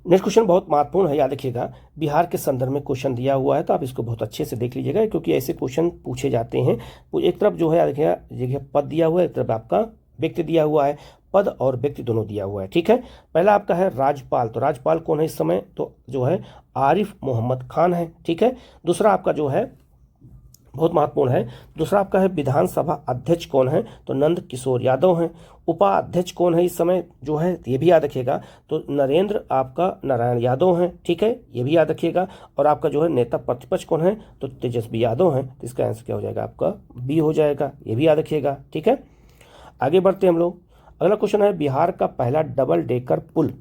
नेक्स्ट क्वेश्चन बहुत महत्वपूर्ण है, याद रखिएगा। बिहार के संदर्भ में क्वेश्चन दिया हुआ है, तो आप इसको बहुत अच्छे से देख लीजिएगा, क्योंकि ऐसे क्वेश्चन पूछे जाते हैं। एक तरफ जो है याद रखिएगा पद दिया हुआ है, एक तरफ आपका व्यक्ति दिया हुआ है, पद और व्यक्ति दोनों दिया हुआ है, ठीक है। पहला आपका है राज्यपाल, तो राज्यपाल कौन है इस समय, तो जो है आरिफ मोहम्मद खान है, ठीक है। दूसरा आपका जो है बहुत महत्वपूर्ण है, दूसरा आपका है विधानसभा अध्यक्ष कौन है, तो नंद किशोर यादव हैं। उपाध्यक्ष कौन है इस समय जो है, ये भी याद रखिएगा, तो नरेंद्र आपका नारायण यादव हैं, ठीक है, ये भी याद रखिएगा। और आपका जो है नेता प्रतिपक्ष कौन है, तो तेजस्वी यादव हैं। तो इसका आंसर क्या हो जाएगा आपका, बी हो जाएगा, ये भी याद रखिएगा, ठीक है। आगे बढ़ते हैं हम लोग। अगला क्वेश्चन है बिहार का पहला डबल डेकर पुल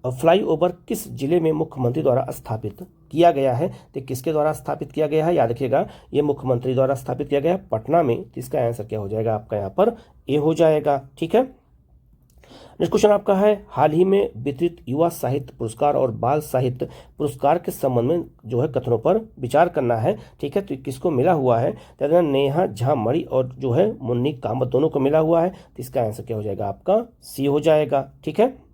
फ्लाईओवर किस जिले में मुख्यमंत्री द्वारा स्थापित किया गया है, तो किसके द्वारा स्थापित किया गया है, याद रखिएगा ये मुख्यमंत्री द्वारा स्थापित किया गया है पटना में। तो इसका आंसर क्या हो जाएगा आपका यहाँ पर, ए हो जाएगा, ठीक है। नेक्स्ट क्वेश्चन आपका है हाल ही में वितरित युवा साहित्य पुरस्कार और बाल साहित्य पुरस्कार के संबंध में जो है कथनों पर विचार करना है, ठीक है। तो किसको मिला हुआ है, तो नेहा झा मणि और जो है मुन्नी कामत दोनों को मिला हुआ है। तो इसका आंसर क्या हो जाएगा आपका, सी हो जाएगा, ठीक है।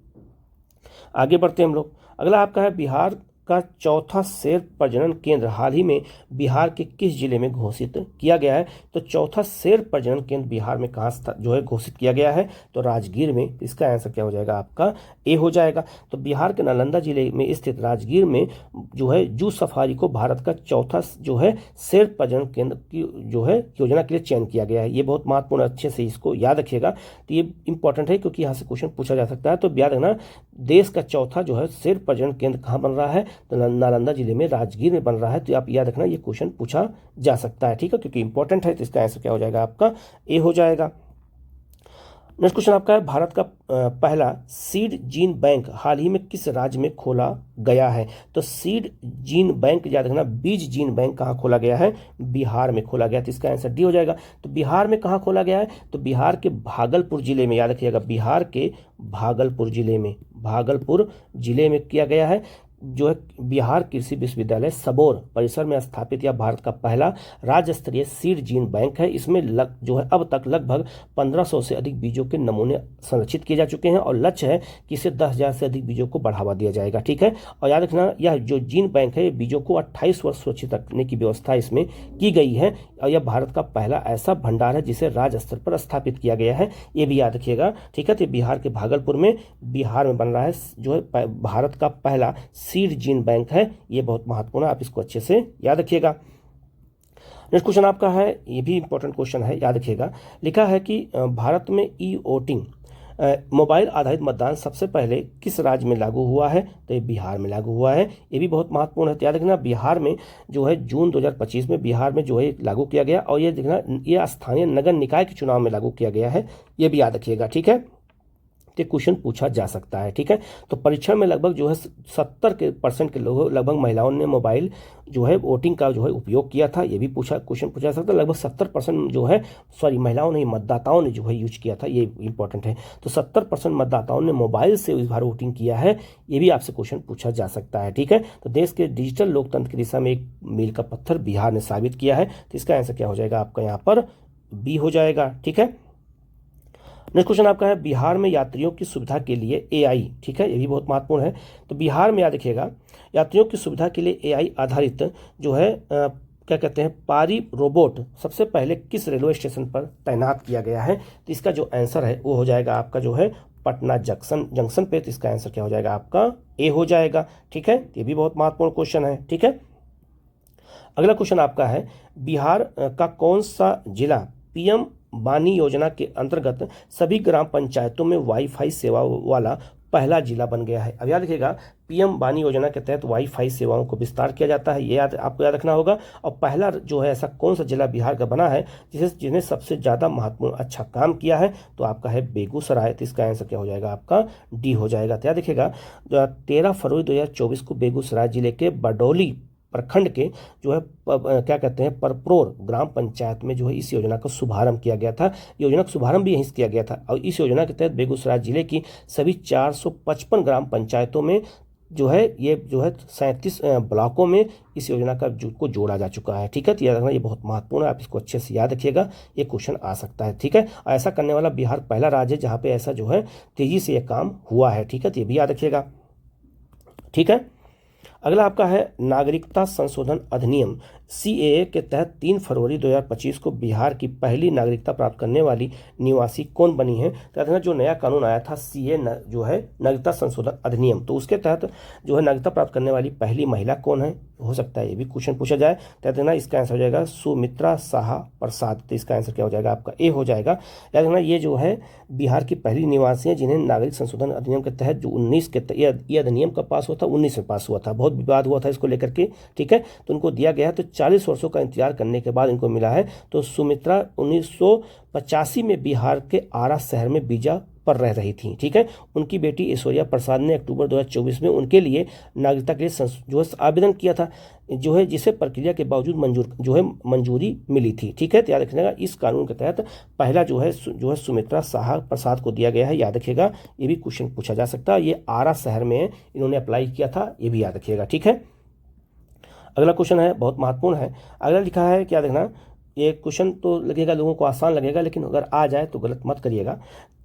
आगे बढ़ते हैं हम लोग। अगला आपका है बिहार का चौथा शेर प्रजनन केंद्र हाल ही में बिहार के किस जिले में घोषित किया गया है, तो चौथा शेर प्रजनन केंद्र बिहार में कहाँ जो है घोषित किया गया है, तो राजगीर में। तो इसका आंसर क्या हो जाएगा आपका, ए हो जाएगा। तो बिहार के नालंदा जिले में स्थित राजगीर में जो है जू सफारी को भारत का चौथा जो है शेर प्रजनन केंद्र की जो है योजना के लिए चयन किया गया है। ये बहुत महत्वपूर्ण, अच्छे से इसको याद रखिएगा। तो ये इंपॉर्टेंट है, क्योंकि यहाँ से क्वेश्चन पूछा जा सकता है। तो याद रखना देश का चौथा जो है शेर प्रजनन केंद्र कहाँ बन रहा है, तो नालंदा जिले में राजगीर में बन रहा है। तो आप याद रखना ये क्वेश्चन पूछा जा सकता है, ठीक है, क्योंकि इंपॉर्टेंट है। तो इसका आंसर क्या हो जाएगा आपका, ए हो जाएगा। नेक्स्ट क्वेश्चन आपका है भारत का पहला सीड जीन बैंक हाल ही में किस राज्य में खोला गया है, तो सीड जीन बैंक याद रखना बीज जीन बैंक कहाँ खोला गया है, बिहार में खोला गया। तो इसका आंसर डी हो जाएगा। तो बिहार में कहाँ खोला गया है, तो बिहार के भागलपुर जिले में, याद रखिएगा बिहार के भागलपुर जिले में किया गया है। जो है बिहार कृषि विश्वविद्यालय सबौर परिसर में स्थापित यह भारत का पहला राज्य स्तरीय सीड जीन बैंक है। इसमें जो है अब तक लगभग 1500 से अधिक बीजों के नमूने संरक्षित किए जा चुके हैं और लक्ष्य है कि इसे 10,000 से अधिक बीजों को बढ़ावा दिया जाएगा, ठीक है। और याद रखना यह जो जीन बैंक है, ये बीजों को 28 वर्ष सुरक्षित रखने की व्यवस्था इसमें की गई है और यह भारत का पहला ऐसा भंडार है जिसे राज्य स्तर पर स्थापित किया गया है, ये भी याद रखिएगा, ठीक है। तो बिहार के भागलपुर में बिहार में बन रहा है जो है भारत का पहला सीड जीन बैंक है। ये बहुत महत्वपूर्ण है, आप इसको अच्छे से याद रखिएगा। नेक्स्ट क्वेश्चन आपका है, ये भी इंपॉर्टेंट क्वेश्चन है, याद रखिएगा। लिखा है कि भारत में ई वोटिंग मोबाइल आधारित मतदान सबसे पहले किस राज्य में लागू हुआ है, तो ये बिहार में लागू हुआ है। ये भी बहुत महत्वपूर्ण है, तो याद रखना बिहार में जो है जून 2025 में बिहार में जो है लागू किया गया और ये देखना ये स्थानीय नगर निकाय के चुनाव में लागू किया गया है, ये भी याद रखिएगा, ठीक है। तो क्वेश्चन पूछा जा सकता है। ठीक है, तो परीक्षण में लगभग जो है 70% के लोगों लगभग महिलाओं ने मोबाइल जो है वोटिंग का जो है उपयोग किया था, ये भी क्वेश्चन पूछा जा सकता है। लगभग 70% जो है महिलाओं ने, मतदाताओं ने जो है यूज किया था, ये इंपॉर्टेंट है। तो 70% मतदाताओं ने मोबाइल से इस बार वोटिंग किया है, ये भी आपसे क्वेश्चन पूछा जा सकता है। ठीक है, तो देश के डिजिटल लोकतंत्र की दिशा में एक मील का पत्थर बिहार ने साबित किया है। तो इसका आंसर क्या हो जाएगा आपका यहाँ पर? बी हो जाएगा। ठीक है, नेक्स्ट क्वेश्चन आपका है बिहार में यात्रियों की सुविधा के लिए एआई। ठीक है, ये भी बहुत महत्वपूर्ण है। तो बिहार में याद रखिएगा, यात्रियों की सुविधा के लिए एआई आधारित जो है क्या कहते हैं पारी रोबोट सबसे पहले किस रेलवे स्टेशन पर तैनात किया गया है? तो इसका जो आंसर है वो हो जाएगा आपका जो है पटना जंक्शन पे। तो इसका आंसर क्या हो जाएगा आपका? ए हो जाएगा। ठीक है, ये भी बहुत महत्वपूर्ण क्वेश्चन है। ठीक है, अगला क्वेश्चन आपका है बिहार का कौन सा जिला पीएम वानी योजना के अंतर्गत सभी ग्राम पंचायतों में वाईफाई सेवा वाला पहला जिला बन गया है? अब याद रखिएगा, पीएम वानी योजना के तहत वाईफाई सेवाओं को विस्तार किया जाता है, ये आपको याद रखना होगा। और पहला जो है ऐसा कौन सा जिला बिहार का बना है जिसने सबसे ज़्यादा महत्वपूर्ण अच्छा काम किया है? तो आपका है बेगूसराय। तो इसका आंसर क्या हो जाएगा आपका? डी हो जाएगा। तो याद रखिएगा 13 फरवरी 2024 को बेगूसराय जिले के बडौली प्रखंड के जो है क्या कहते हैं परप्रोर ग्राम पंचायत में जो है इस योजना का शुभारंभ किया गया था। योजना का शुभारंभ भी यहीं से किया गया था और इस योजना के तहत बेगूसराय जिले की सभी 455 ग्राम पंचायतों में जो है ये जो है 37 ब्लॉकों में इस योजना को जोड़ा जा चुका है। ठीक है, तो याद रखना ये बहुत महत्वपूर्ण है, आप इसको अच्छे से याद रखिएगा, ये क्वेश्चन आ सकता है। ठीक है, ऐसा करने वाला बिहार पहला राज्य है जहाँ पे ऐसा जो है तेजी से ये काम हुआ है। ठीक है, तो ये भी याद रखिएगा। ठीक है, अगला आपका है नागरिकता संशोधन अधिनियम सीएए के तहत 3 फरवरी 2025 को बिहार की पहली नागरिकता प्राप्त करने वाली निवासी कौन बनी है? तो जो नया कानून आया था सीए जो है नागरिकता संशोधन अधिनियम, तो उसके तहत जो है नागरिकता प्राप्त करने वाली पहली महिला कौन है? हो सकता है ये भी क्वेश्चन पूछा जाए। तो याद रखना इसका आंसर हो जाएगा सुमित्रा साहा प्रसाद। तो इसका आंसर क्या हो जाएगा आपका? ए हो जाएगा। याद रखना ये जो है बिहार की पहली निवासी है जिन्हें नागरिक संशोधन अधिनियम के तहत जो 19 के ये अधिनियम का पास हुआ था, 19 में पास हुआ था, बहुत विवाद हुआ था इसको लेकर के। ठीक है, तो उनको दिया गया है, तो 40 वर्षों का इंतजार करने के बाद इनको मिला है। तो सुमित्रा 1985 में बिहार के आरा शहर में बीजा पर रह रही थी। ठीक है, उनकी बेटी ऐश्वर्या प्रसाद ने अक्टूबर 2024 में उनके लिए नागरिकता के लिए जो है आवेदन किया था, जो है जिसे प्रक्रिया के बावजूद मंजूरी मिली थी। ठीक है, तो याद रखिएगा इस कानून के तहत पहला जो है सुमित्रा साहा प्रसाद को दिया गया है। याद रखिएगा ये भी क्वेश्चन पूछा जा सकता है, ये आरा शहर में इन्होंने अप्लाई किया था, ये भी याद रखिएगा। ठीक है, अगला क्वेश्चन है बहुत महत्वपूर्ण है। अगला लिखा है क्या देखना, ये क्वेश्चन तो लगेगा लोगों को आसान लगेगा, लेकिन अगर आ जाए तो गलत मत करिएगा।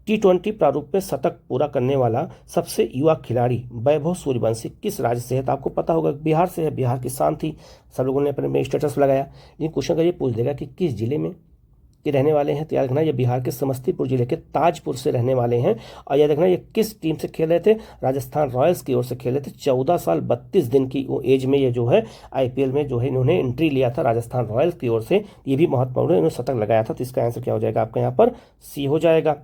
T20 प्रारूप में शतक पूरा करने वाला सबसे युवा खिलाड़ी वैभव सूर्यवंशी किस राज्य से है? तो आपको पता होगा बिहार से है, बिहार की शान थी, सब लोगों ने अपने में स्टेटस लगाया। लेकिन क्वेश्चन का ये पूछ देगा कि किस जिले में के रहने वाले हैं? तो याद रखना ये बिहार के समस्तीपुर जिले के ताजपुर से रहने वाले हैं। और याद रखना ये किस टीम से खेल रहे थे? राजस्थान रॉयल्स की ओर से खेल रहे थे। 14 साल 32 दिन की एज में ये जो है आईपीएल में जो है इन्होंने एंट्री लिया था राजस्थान रॉयल्स की ओर से, ये भी महत्वपूर्ण है, इन्होंने शतक लगाया था। तो इसका आंसर क्या हो जाएगा आपका यहाँ पर? सी हो जाएगा।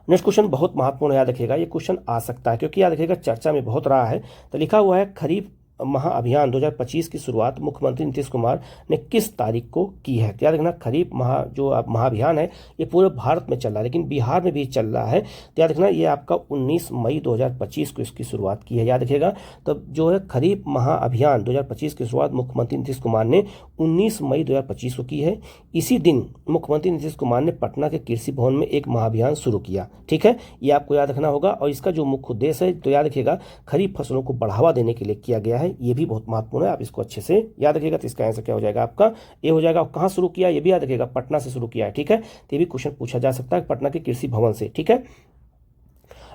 नेक्स्ट क्वेश्चन बहुत महत्वपूर्ण, याद रखिएगा ये क्वेश्चन आ सकता है क्योंकि याद रखिएगा चर्चा में बहुत रहा है। तो लिखा हुआ है खरीफ महाअभियान 2025 की शुरुआत मुख्यमंत्री नीतीश कुमार ने किस तारीख को की है? तो याद रखना खरीफ महाअभियान है ये पूरे भारत में चल रहा है, लेकिन बिहार में भी चल रहा है। तो याद रखना ये आपका 19 मई 2025 को इसकी शुरुआत की है। याद रखिएगा तो जो है खरीफ महाअभियान 2025 की शुरुआत मुख्यमंत्री नीतीश कुमार ने 19 मई 2025 को की है। इसी दिन मुख्यमंत्री नीतीश कुमार ने पटना के कृषि भवन में एक महाअभियान शुरू किया। ठीक है, ये आपको याद रखना होगा। और इसका जो मुख्य उद्देश्य है तो याद रखिएगा खरीफ फसलों को बढ़ावा देने के लिए किया गया है, ये भी बहुत महत्वपूर्ण है, आप इसको अच्छे से याद रखिएगा। तो इसका आंसर क्या हो जाएगा आपका? ए हो जाएगा। कहां शुरू किया ये भी याद रखिएगा, पटना से शुरू किया है। ठीक है, तो ये भी क्वेश्चन पूछा जा सकता है पटना के कृषि भवन से। ठीक है,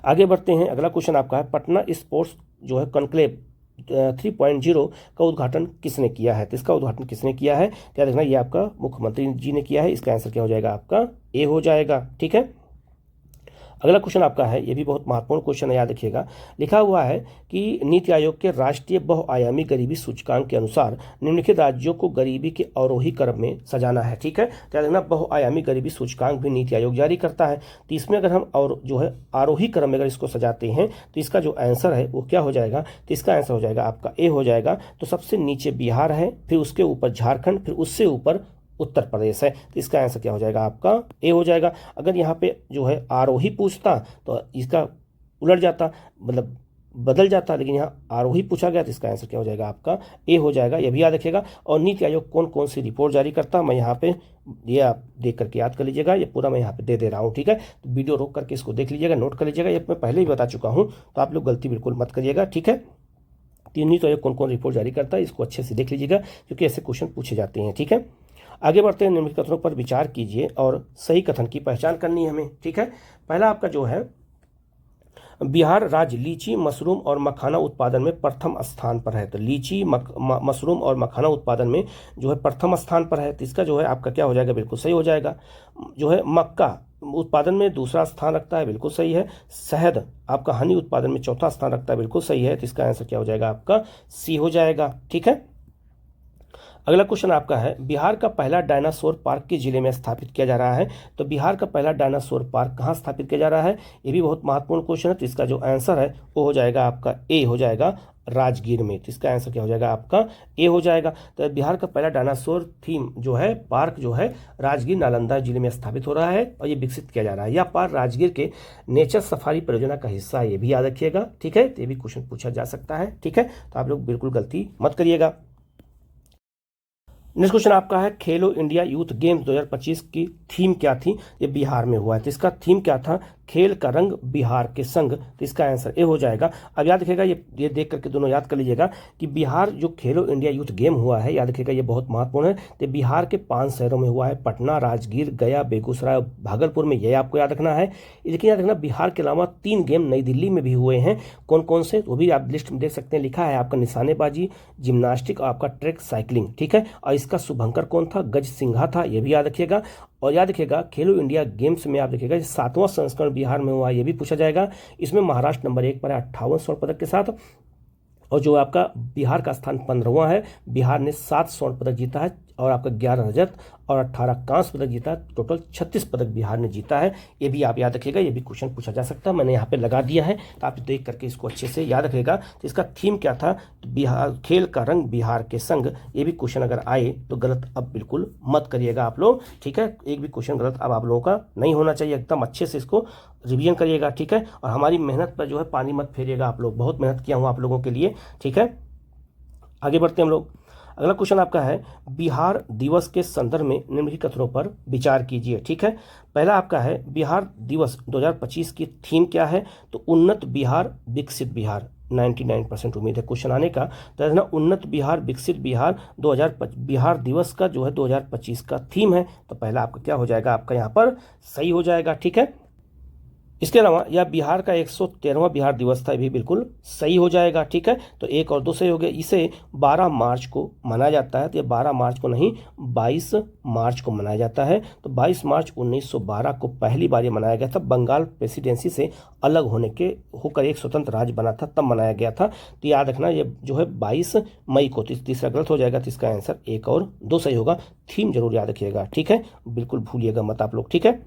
आगे बढ़ते हैं। अगला क्वेश्चन आपका है पटना स्पोर्ट्स जो है कॉन्क्लेव 3.0 का उद्घाटन किसने किया है? तो इसका उद्घाटन किसने किया है? क्या देखना ये आपका मुख्यमंत्री जी ने किया है। इसका आंसर क्या हो जाएगा आपका? ए हो जाएगा। ठीक है, अगला क्वेश्चन आपका है, ये भी बहुत महत्वपूर्ण क्वेश्चन है, याद रखिएगा। लिखा हुआ है कि नीति आयोग के राष्ट्रीय बहुआयामी गरीबी सूचकांक के अनुसार निम्नलिखित राज्यों को गरीबी के अवरोही क्रम में सजाना है। ठीक है, तो याद रखना बहुआयामी गरीबी सूचकांक भी नीति आयोग जारी करता है। तो इसमें अगर हम और जो है आरोही क्रम में अगर इसको सजाते हैं तो इसका जो आंसर है वो क्या हो जाएगा? तो इसका आंसर हो जाएगा आपका ए हो जाएगा। तो सबसे नीचे बिहार है, फिर उसके ऊपर झारखंड, फिर उससे ऊपर उत्तर प्रदेश है। तो इसका आंसर क्या हो जाएगा आपका ए हो जाएगा। अगर यहाँ पे जो है आरोही पूछता तो इसका उलट जाता, मतलब बदल जाता, लेकिन यहाँ आरोही पूछा गया तो इसका आंसर क्या हो जाएगा आपका ए हो जाएगा। ये भी याद रखिएगा। और नीति आयोग कौन कौन सी रिपोर्ट जारी करता है मैं यहाँ पे, ये आप देख करके याद कर लीजिएगा। ये पूरा मैं यहाँ पे दे रहा हूँ, ठीक है। तो वीडियो रोक करके इसको देख लीजिएगा, नोट कर लीजिएगा। ये मैं पहले ही बता चुका हूँ, तो आप लोग गलती बिल्कुल मत करिएगा, ठीक है। तो नीति आयोग कौन कौन रिपोर्ट जारी करता है इसको अच्छे से देख लीजिएगा, क्योंकि ऐसे क्वेश्चन पूछे जाते हैं, ठीक है। आगे बढ़ते हैं। निम्नलिखित कथनों पर विचार कीजिए और सही कथन की पहचान करनी है हमें, ठीक है। पहला आपका जो है, बिहार राज्य लीची, मशरूम और मखाना उत्पादन में प्रथम स्थान पर है। तो लीची, मशरूम और मखाना उत्पादन में जो है प्रथम स्थान पर है। तो इसका जो है आपका क्या हो जाएगा, बिल्कुल सही हो जाएगा। जो है मक्का उत्पादन में दूसरा स्थान रखता है, बिल्कुल सही है। शहद आपका हनी उत्पादन में चौथा स्थान रखता है, बिल्कुल सही है। तो इसका आंसर क्या हो जाएगा आपका सी हो जाएगा, ठीक है। अगला क्वेश्चन आपका है, बिहार का पहला डायनासोर पार्क किस जिले में स्थापित किया जा रहा है। तो बिहार का पहला डायनासोर पार्क कहाँ स्थापित किया जा रहा है, ये भी बहुत महत्वपूर्ण क्वेश्चन है। तो इसका जो आंसर है वो हो जाएगा आपका ए हो जाएगा, राजगीर में। तो इसका आंसर क्या हो जाएगा आपका ए हो जाएगा। तो बिहार का पहला डायनासोर थीम जो है पार्क जो है राजगीर नालंदा जिले में स्थापित हो रहा है और ये विकसित किया जा रहा है। यह पार्क राजगीर के नेचर सफारी परियोजना का हिस्सा है, ये भी याद रखिएगा, ठीक है। तो ये भी क्वेश्चन पूछा जा सकता है, ठीक है। तो आप लोग बिल्कुल गलती मत करिएगा। नेक्स्ट क्वेश्चन आपका है, खेलो इंडिया यूथ गेम्स 2025 की थीम क्या थी। ये बिहार में हुआ है, तो इसका थीम क्या था, खेल का रंग बिहार के संग। तो इसका आंसर ए हो जाएगा। अब याद रखिएगा, ये देख करके दोनों याद कर लीजिएगा कि बिहार जो खेलो इंडिया यूथ गेम हुआ है, याद रखिएगा ये बहुत महत्वपूर्ण है। तो बिहार के 5 शहरों में हुआ है, पटना, राजगीर, गया, बेगूसराय, भागलपुर में। ये आपको याद रखना है। लेकिन याद रखना, बिहार के अलावा 3 गेम नई दिल्ली में भी हुए हैं। कौन कौन से, वो भी आप लिस्ट में देख सकते हैं, लिखा है आपका निशानेबाजी, जिम्नास्टिक और आपका ट्रैक साइकिलिंग, ठीक है। और इसका शुभंकर कौन था, गज सिंघा था, ये भी याद रखिएगा। और याद रखिएगा, खेलो इंडिया गेम्स में आप देखिएगा 7वां संस्करण बिहार में हुआ, ये भी पूछा जाएगा। इसमें महाराष्ट्र नंबर 1 पर है 58 स्वर्ण पदक के साथ, और जो आपका बिहार का स्थान 15वां है। बिहार ने 7 स्वर्ण पदक जीता है और आपका 11 रजत और 18 कांस्य पदक जीता है। टोटल 36 पदक बिहार ने जीता है। ये भी आप याद रखिएगा, ये भी क्वेश्चन पूछा जा सकता है, मैंने यहाँ पे लगा दिया है, तो आप देख करके इसको अच्छे से याद रखिएगा। तो इसका थीम क्या था, बिहार खेल का रंग बिहार के संग। ये भी क्वेश्चन अगर आए तो गलत अब बिल्कुल मत करिएगा आप लोग, ठीक है। एक भी क्वेश्चन गलत अब आप लोगों का नहीं होना चाहिए, एकदम अच्छे से इसको रिवीजन करिएगा, ठीक है। और हमारी मेहनत पर जो है पानी मत फेरिएगा आप लोग, बहुत मेहनत किया हूँ आप लोगों के लिए, ठीक है। आगे बढ़ते हैं हम लोग। अगला क्वेश्चन आपका है, बिहार दिवस के संदर्भ में निम्नलिखित कथनों पर विचार कीजिए, ठीक है। पहला आपका है, बिहार दिवस 2025 की थीम क्या है। तो उन्नत बिहार, विकसित बिहार। 99% उम्मीद है क्वेश्चन आने का। तो ना उन्नत बिहार, विकसित बिहार 2025 बिहार दिवस का जो है 2025 का थीम है। तो पहला आपका क्या हो जाएगा, आपका यहाँ पर सही हो जाएगा, ठीक है। इसके अलावा यह बिहार का 113वां बिहार दिवस था, ये भी बिल्कुल सही हो जाएगा, ठीक है। तो 1 और 2 सही हो गए। इसे 12 मार्च को मनाया जाता है। तो ये 12 मार्च को नहीं, 22 मार्च को मनाया जाता है। तो 22 मार्च 1912 को पहली बार ये मनाया गया था। बंगाल प्रेसिडेंसी से अलग होकर एक स्वतंत्र राज्य बना था, तब मनाया गया था। तो याद रखना, ये जो है 22 मई को। तीसरा गलत हो जाएगा, तो इसका आंसर 1 और 2 सही होगा। थीम जरूर याद रखिएगा, ठीक है, बिल्कुल भूलिएगा मत आप लोग, ठीक है।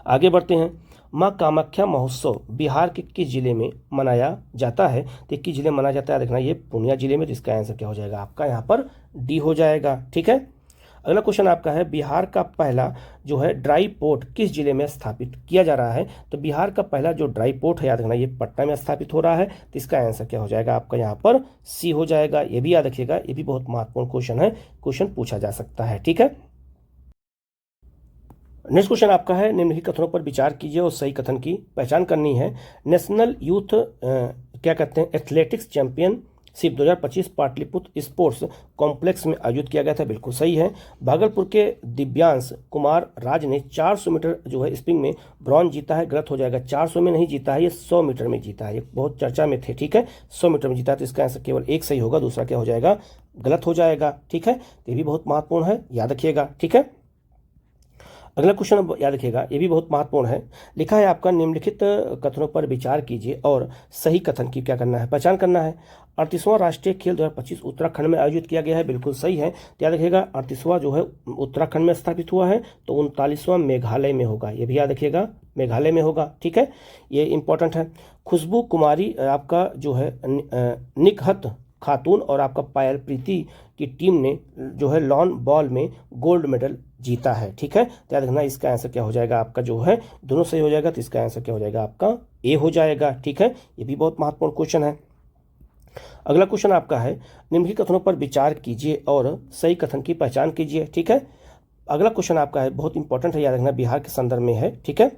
आगे बढ़ते हैं। माँ कामाख्या महोत्सव बिहार के किस जिले में मनाया जाता है। तो किस जिले में मनाया जाता है, देखना ये पूर्णिया जिले में। तो इसका आंसर क्या हो जाएगा आपका यहाँ पर डी हो जाएगा, ठीक है। अगला क्वेश्चन आपका है, बिहार का पहला जो है ड्राई पोर्ट किस जिले में स्थापित किया जा रहा है। तो बिहार का पहला जो ड्राई पोर्ट है, याद रखना ये पटना में स्थापित हो रहा है। तो इसका आंसर क्या हो जाएगा आपका यहाँ पर सी हो जाएगा। ये भी याद रखिएगा, ये भी बहुत महत्वपूर्ण क्वेश्चन है, क्वेश्चन पूछा जा सकता है, ठीक है। नेक्स्ट क्वेश्चन आपका है, निम्नलिखित कथनों पर विचार कीजिए और सही कथन की पहचान करनी है। नेशनल यूथ क्या कहते हैं athletics championship 2025 Pataliputra sports complex में आयोजित किया गया था, बिल्कुल सही है। भागलपुर के दिव्यांश कुमार राज ने 400 मीटर जो है स्प्रिंग में ब्रॉन्ज जीता है, गलत हो जाएगा। 400 में नहीं जीता है, ये 100 मीटर में जीता है, ये बहुत चर्चा में थे, ठीक है। 100 मीटर में जीता है। तो इसका आंसर केवल एक सही होगा, दूसरा क्या हो जाएगा, गलत हो जाएगा, ठीक है। ये भी बहुत महत्वपूर्ण है, याद रखिएगा, ठीक है। अगला क्वेश्चन याद रखिएगा, ये भी बहुत महत्वपूर्ण है। लिखा है आपका, निम्नलिखित कथनों पर विचार कीजिए और सही कथन की क्या करना है, पहचान करना है। 38वां राष्ट्रीय खेल 2025 उत्तराखंड में आयोजित किया गया है, बिल्कुल सही है। तो याद रखिएगा, 38वां जो है उत्तराखंड में स्थापित हुआ है। तो 39वां मेघालय में होगा, ये भी याद रखिएगा, मेघालय में होगा, ठीक है। ये इंपॉर्टेंट है। खुशबू कुमारी आपका जो है निकहत खातून और आपका पायल प्रीति की टीम ने जो है लॉन बॉल में गोल्ड मेडल जीता है। ठीक है, तो याद रखना इसका आंसर क्या हो जाएगा आपका, जो है दोनों सही हो जाएगा, तो इसका आंसर क्या हो जाएगा आपका ए हो जाएगा। ठीक है, ये भी बहुत महत्वपूर्ण क्वेश्चन है। अगला क्वेश्चन आपका है, निम्नलिखित कथनों पर विचार कीजिए और सही कथन की पहचान कीजिए। ठीक है, अगला क्वेश्चन आपका है, बहुत इंपॉर्टेंट है, याद रखना, बिहार के संदर्भ में है। ठीक है,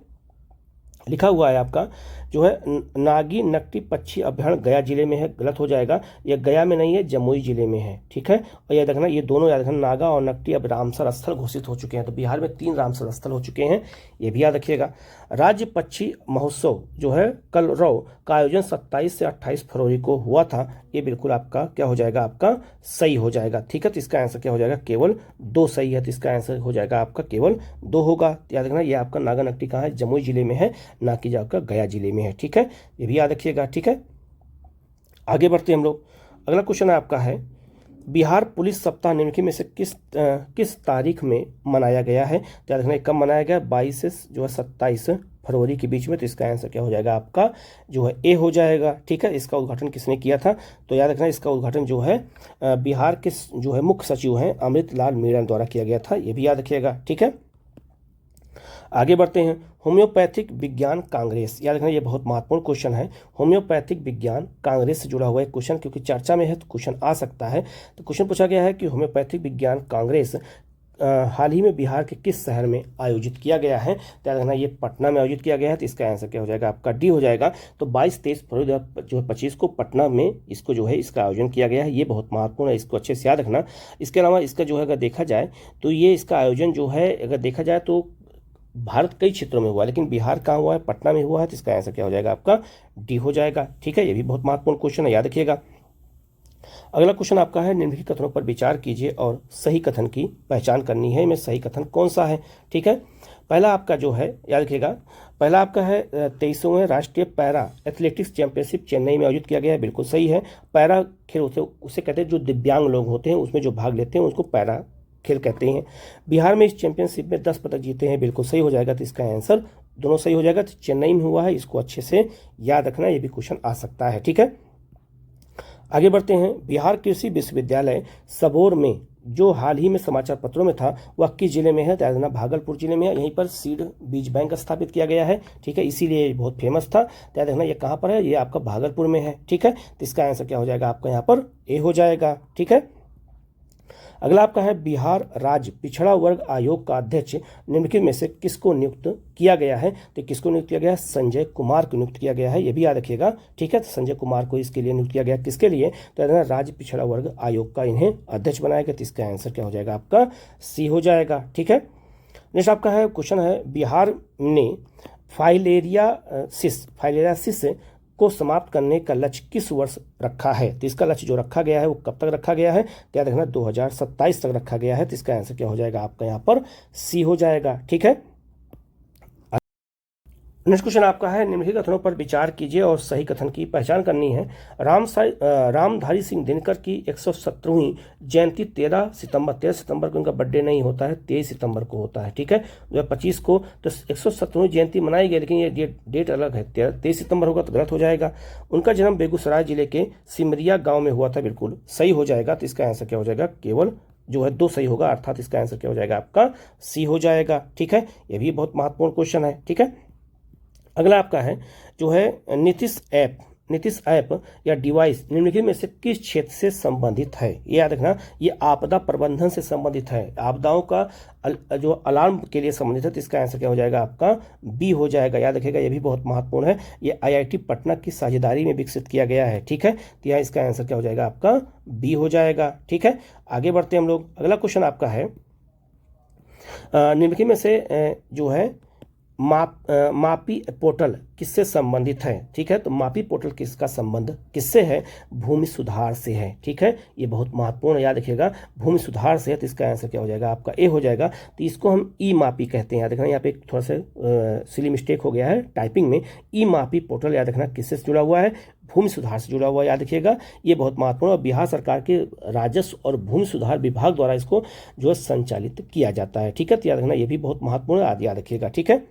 लिखा हुआ है आपका जो है नागी नकटी पक्षी अभ्यारण्य गया जिले में है, गलत हो जाएगा, यह गया में नहीं है, जमुई जिले में है। ठीक है, और याद रखना ये दोनों, याद रखना नागा और नकटी अब रामसर स्थल घोषित हो चुके हैं, तो बिहार में 3 रामसर स्थल हो चुके हैं, ये भी याद रखिएगा। राज्य पक्षी महोत्सव जो है कलरव का आयोजन 27 से 28 फरवरी को हुआ था, ये बिल्कुल आपका क्या हो जाएगा, आपका सही हो जाएगा। ठीक है, तो इसका आंसर क्या हो जाएगा, केवल 2 सही है, तो इसका आंसर हो जाएगा आपका केवल 2 होगा। याद रखना ये आपका नागा नकटी कहाँ है, जमुई जिले में है, ना कि आपका गया जिले में है। ठीक है, ये भी याद रखिएगा। ठीक है, आगे बढ़ते हैं हम लोग। अगला क्वेश्चन आपका है, बिहार पुलिस सप्ताह निम्नलिखित में से किस तारीख में मनाया गया है, तो याद रखना कब मनाया गया, 22 से जो है 27 फरवरी के बीच में, तो इसका आंसर क्या हो जाएगा आपका, जो है ए हो जाएगा। ठीक है, इसका उद्घाटन किसने किया था, तो याद रखना इसका उद्घाटन जो है बिहार के जो है मुख्य सचिव हैं अमृत लाल मीणा द्वारा किया गया था, ये भी याद रखिएगा। ठीक है, आगे बढ़ते हैं। होम्योपैथिक विज्ञान कांग्रेस, याद रखना ये बहुत महत्वपूर्ण क्वेश्चन है, होम्योपैथिक विज्ञान कांग्रेस से जुड़ा हुआ एक क्वेश्चन, क्योंकि चर्चा में है तो क्वेश्चन आ सकता है। तो क्वेश्चन पूछा गया है कि होम्योपैथिक विज्ञान कांग्रेस हाल ही में बिहार के किस शहर में आयोजित किया गया है, तो याद रखना ये पटना में आयोजित किया गया है, तो इसका आंसर क्या हो जाएगा आपका डी हो जाएगा। तो 22-23 फरवरी 2025 को पटना में इसको जो है इसका आयोजन किया गया है, ये बहुत महत्वपूर्ण है, इसको अच्छे से याद रखना। इसके अलावा इसका जो है अगर देखा जाए तो ये इसका आयोजन जो है अगर देखा जाए तो भारत कई क्षेत्रों में हुआ, लेकिन बिहार कहाँ हुआ है, पटना में हुआ है, तो इसका आंसर क्या हो जाएगा आपका डी हो जाएगा। ठीक है, ये भी बहुत महत्वपूर्ण क्वेश्चन है, याद रखिएगा। अगला क्वेश्चन आपका है, निम्नलिखित कथनों पर विचार कीजिए और सही कथन की पहचान करनी है, इनमें सही कथन कौन सा है। ठीक है, पहला आपका जो है याद रखिएगा, पहला आपका है 23वें राष्ट्रीय पैरा एथलेटिक्स चैंपियनशिप चेन्नई में आयोजित किया गया है, बिल्कुल सही है। पैरा खेल उसे कहते हैं जो दिव्यांग लोग होते हैं उसमें जो भाग लेते हैं उसको पैरा खेल कहते हैं। बिहार में इस चैंपियनशिप में 10 पदक जीते हैं, बिल्कुल सही हो जाएगा, तो इसका आंसर दोनों सही हो जाएगा। तो चेन्नई में हुआ है, इसको अच्छे से याद रखना, ये भी क्वेश्चन आ सकता है। ठीक है, आगे बढ़ते हैं। बिहार कृषि विश्वविद्यालय सबौर में जो हाल ही में समाचार पत्रों में था वह किस जिले में है, तो याद रखना भागलपुर जिले में है, यहीं पर सीड बीज बैंक स्थापित किया गया है। ठीक है, इसीलिए ये बहुत फेमस था, तो याद रखना ये कहाँ पर है, ये आपका भागलपुर में है। ठीक है, तो इसका आंसर क्या हो जाएगा आपका यहाँ पर ए हो जाएगा। ठीक है, अगला आपका है, बिहार राज्य पिछड़ा वर्ग आयोग का अध्यक्ष निम्नलिखित में से किसको नियुक्त किया गया है, तो किसको नियुक्त किया गया है, संजय कुमार को नियुक्त किया गया है, ये भी याद रखिएगा। ठीक है, तो संजय कुमार को इसके लिए नियुक्त किया गया, किसके लिए, तो याद रखना राज्य पिछड़ा वर्ग आयोग का इन्हें अध्यक्ष बनाया गया, तो इसका आंसर क्या हो जाएगा आपका सी हो जाएगा। ठीक है, नेक्स्ट आपका है क्वेश्चन है, बिहार ने फाइलेरियासिस को समाप्त करने का लक्ष्य किस वर्ष रखा है, तो इसका लक्ष्य जो रखा गया है वो कब तक रखा गया है, तो याद रखना 2027 तक रखा गया है, तो इसका आंसर क्या हो जाएगा आपका यहाँ पर सी हो जाएगा। ठीक है, नेक्स्ट क्वेश्चन आपका है, निम्नलिखित कथनों पर विचार कीजिए और सही कथन की पहचान करनी है। रामधारी सिंह दिनकर की 117वीं जयंती 13 सितंबर को उनका बर्थडे नहीं होता है, 23 सितंबर को होता है। ठीक है, 2025 को तो 117वीं जयंती मनाई गई, लेकिन ये डेट अलग है, 23 सितंबर होगा तो गलत हो जाएगा। उनका जन्म बेगूसराय जिले के सिमरिया गाँव में हुआ था, बिल्कुल सही हो जाएगा, तो इसका आंसर क्या हो जाएगा, केवल जो है 2 सही होगा, अर्थात इसका आंसर क्या हो जाएगा आपका सी हो जाएगा। ठीक है, ये भी बहुत महत्वपूर्ण क्वेश्चन है। ठीक है, अगला आपका है जो है नीतिश ऐप या डिवाइस निम्नलिखित में से किस क्षेत्र से संबंधित है, ये याद रखना, ये आपदा प्रबंधन से संबंधित है, आपदाओं का जो अलार्म के लिए संबंधित है, तो इसका आंसर क्या हो जाएगा आपका बी हो जाएगा, याद रखिएगा, ये भी बहुत महत्वपूर्ण है, ये IIT पटना की साझेदारी में विकसित किया गया है। ठीक है, तो यहाँ इसका आंसर क्या हो जाएगा आपका बी हो जाएगा। ठीक है, आगे बढ़ते हैं हम लोग। अगला क्वेश्चन आपका है, निम्नलिखित में से जो है मापी पोर्टल किससे संबंधित है। ठीक है, तो मापी पोर्टल किसका संबंध किससे है, भूमि सुधार से है। ठीक है, ये बहुत महत्वपूर्ण याद रखिएगा, भूमि सुधार से है, तो इसका आंसर क्या हो जाएगा आपका ए हो जाएगा। तो इसको हम ई मापी कहते हैं, याद रखना, यहाँ पे थोड़ा सा सिली मिस्टेक हो गया है टाइपिंग में। ई मापी पोर्टल याद रखना किससे जुड़ा हुआ है, भूमि सुधार से जुड़ा हुआ, याद रखिएगा, ये बहुत महत्वपूर्ण, और बिहार सरकार के राजस्व और भूमि सुधार विभाग द्वारा इसको जो है संचालित किया जाता है। ठीक है, तो याद रखना ये भी बहुत महत्वपूर्ण याद रखिएगा। ठीक है,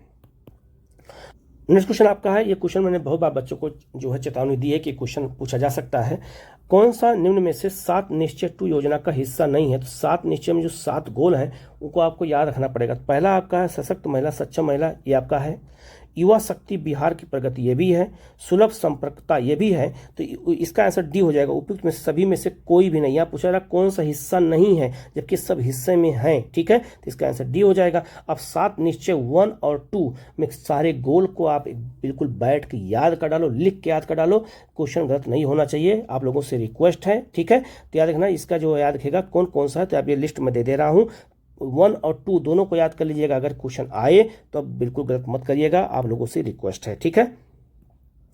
नेक्स्ट क्वेश्चन आपका है, ये क्वेश्चन मैंने बहुत बार बच्चों को जो है चेतावनी दी है कि क्वेश्चन पूछा जा सकता है। कौन सा निम्न में से 7 निश्चय 2 योजना का हिस्सा नहीं है? तो 7 निश्चय में जो 7 गोल हैं उनको आपको याद रखना पड़ेगा। तो पहला आपका है सशक्त महिला, सक्षम महिला, ये आपका है। युवा शक्ति बिहार की प्रगति, ये भी है। सुलभ संपर्कता, ये भी है। तो इसका आंसर डी हो जाएगा। उपयुक्त में सभी में से कोई भी नहीं। यहाँ पूछा जा रहा कौन सा हिस्सा नहीं है, जबकि सब हिस्से में हैं, ठीक है। तो इसका आंसर डी हो जाएगा। अब 7 निश्चय 1 और 2 में सारे गोल को आप बिल्कुल बैठ के याद कर डालो, लिख के याद कर डालो। क्वेश्चन गलत नहीं होना चाहिए, आप लोगों से रिक्वेस्ट है, ठीक है। तो याद रखना, इसका जो याद रखेगा कौन कौन सा है, तो आप ये लिस्ट में दे रहा हूँ। 1 और 2 दोनों को याद कर लीजिएगा। अगर क्वेश्चन आए तो अब बिल्कुल गलत मत करिएगा, आप लोगों से रिक्वेस्ट है, ठीक है,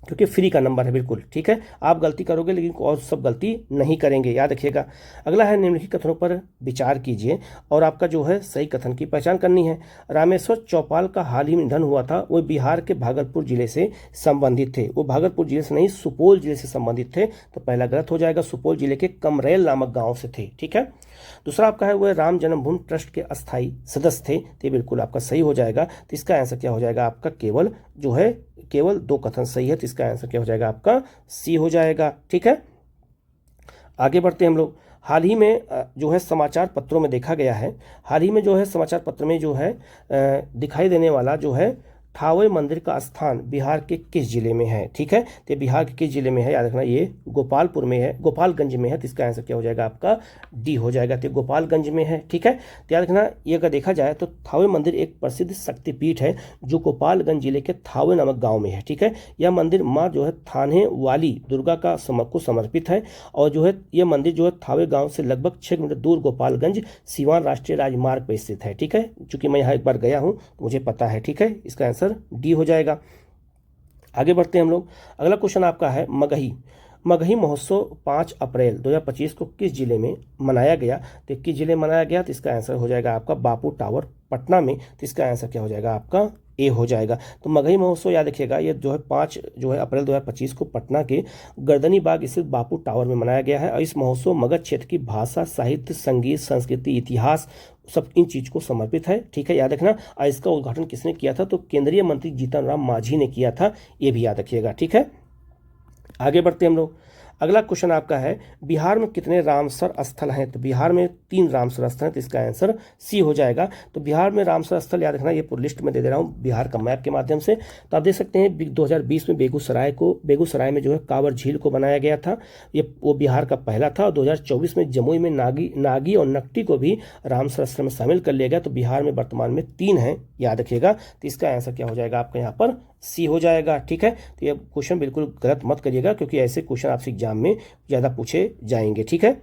क्योंकि फ्री का नंबर है, बिल्कुल ठीक है। आप गलती करोगे लेकिन और सब गलती नहीं करेंगे, याद रखिएगा। अगला है निम्नलिखित कथनों पर विचार कीजिए और आपका जो है सही कथन की पहचान करनी है। रामेश्वर चौपाल का हाल ही में निधन हुआ था, वो बिहार के भागलपुर जिले से संबंधित थे। वो भागलपुर जिले से नहीं, सुपौल जिले से संबंधित थे। तो पहला गलत हो जाएगा, सुपौल जिले के कमरेल नामक गाँव से थे, ठीक है। दूसरा आपका है वह राम जन्मभूमि ट्रस्ट के अस्थायी सदस्य थे, तो बिल्कुल आपका सही हो जाएगा। तो इसका आंसर क्या हो जाएगा आपका, केवल जो है केवल 2 कथन सही है। तो इसका आंसर क्या हो जाएगा आपका, सी हो जाएगा, ठीक है। आगे बढ़ते हैं हम लोग। हाल ही में जो है समाचार पत्रों में देखा गया है, हाल ही में जो है समाचार पत्र में जो है दिखाई देने वाला जो है थावे मंदिर का स्थान बिहार के किस जिले में है, ठीक है। तो बिहार के किस जिले में है, याद रखना, ये गोपालपुर में है, गोपालगंज में है। तो इसका आंसर क्या हो जाएगा आपका, डी हो जाएगा। तो गोपालगंज में है, ठीक है। तो याद रखना, ये अगर देखा जाए तो थावे मंदिर एक प्रसिद्ध शक्तिपीठ है जो गोपालगंज जिले के थावे नामक गाँव में है, ठीक है। यह मंदिर माँ जो है थाने वाली दुर्गा का को समर्पित है और जो है ये मंदिर जो है थावे गाँव से लगभग 6 किलोमीटर दूर गोपालगंज सीवान राष्ट्रीय राजमार्ग पर स्थित है, ठीक है। चूंकि मैं यहाँ एक बार गया हूँ, मुझे पता है, ठीक है। इसका आंसर डी हो जाएगा। आगे बढ़ते हैं हम लोग। अगला क्वेश्चन आपका है मगही। मगही महोत्सव 5 अप्रैल 2025 को किस जिले में मनाया गया? तो किस जिले में मनाया गया? तो इसका आंसर हो जाएगा आपका बापू टावर पटना में। तो इसका आंसर क्या हो जाएगा आपका, ए हो जाएगा। तो मगही महोत्सव याद रखिएगा, ये जो है 5 जो है अप्रैल 2025 को पटना के गर्दनी बाग स्थित बापू टावर में मनाया गया है। और इस महोत्सव मगध क्षेत्र की भाषा, साहित्य, संगीत, संस्कृति, इतिहास, सब इन चीज को समर्पित है, ठीक है, याद रखना। और इसका उद्घाटन किसने किया था? तो केंद्रीय मंत्री जीतन राम मांझी ने किया था, ये भी याद रखिएगा, ठीक है। आगे बढ़ते हैं हम लोग। अगला क्वेश्चन आपका है बिहार में कितने रामसर स्थल हैं? तो बिहार में 3 रामसर स्थल हैं। तो इसका आंसर सी हो जाएगा। तो बिहार में रामसर स्थल याद रखना, ये पूरी लिस्ट में दे रहा हूँ बिहार का मैप के माध्यम से। तो आप देख सकते हैं 2020 में बेगूसराय में जो है कांवर झील को बनाया गया था, ये वो बिहार का पहला था। और 2024 में जमुई में नागी और नकटी को भी रामसर स्थल में शामिल कर लिया गया। तो बिहार में वर्तमान में 3 हैं, याद रखिएगा। तो इसका आंसर क्या हो जाएगा आपका यहाँ पर, सी हो जाएगा, ठीक है। तो ये क्वेश्चन बिल्कुल गलत मत करिएगा, क्योंकि ऐसे क्वेश्चन आपसे एग्जाम में ज़्यादा पूछे जाएंगे, ठीक है।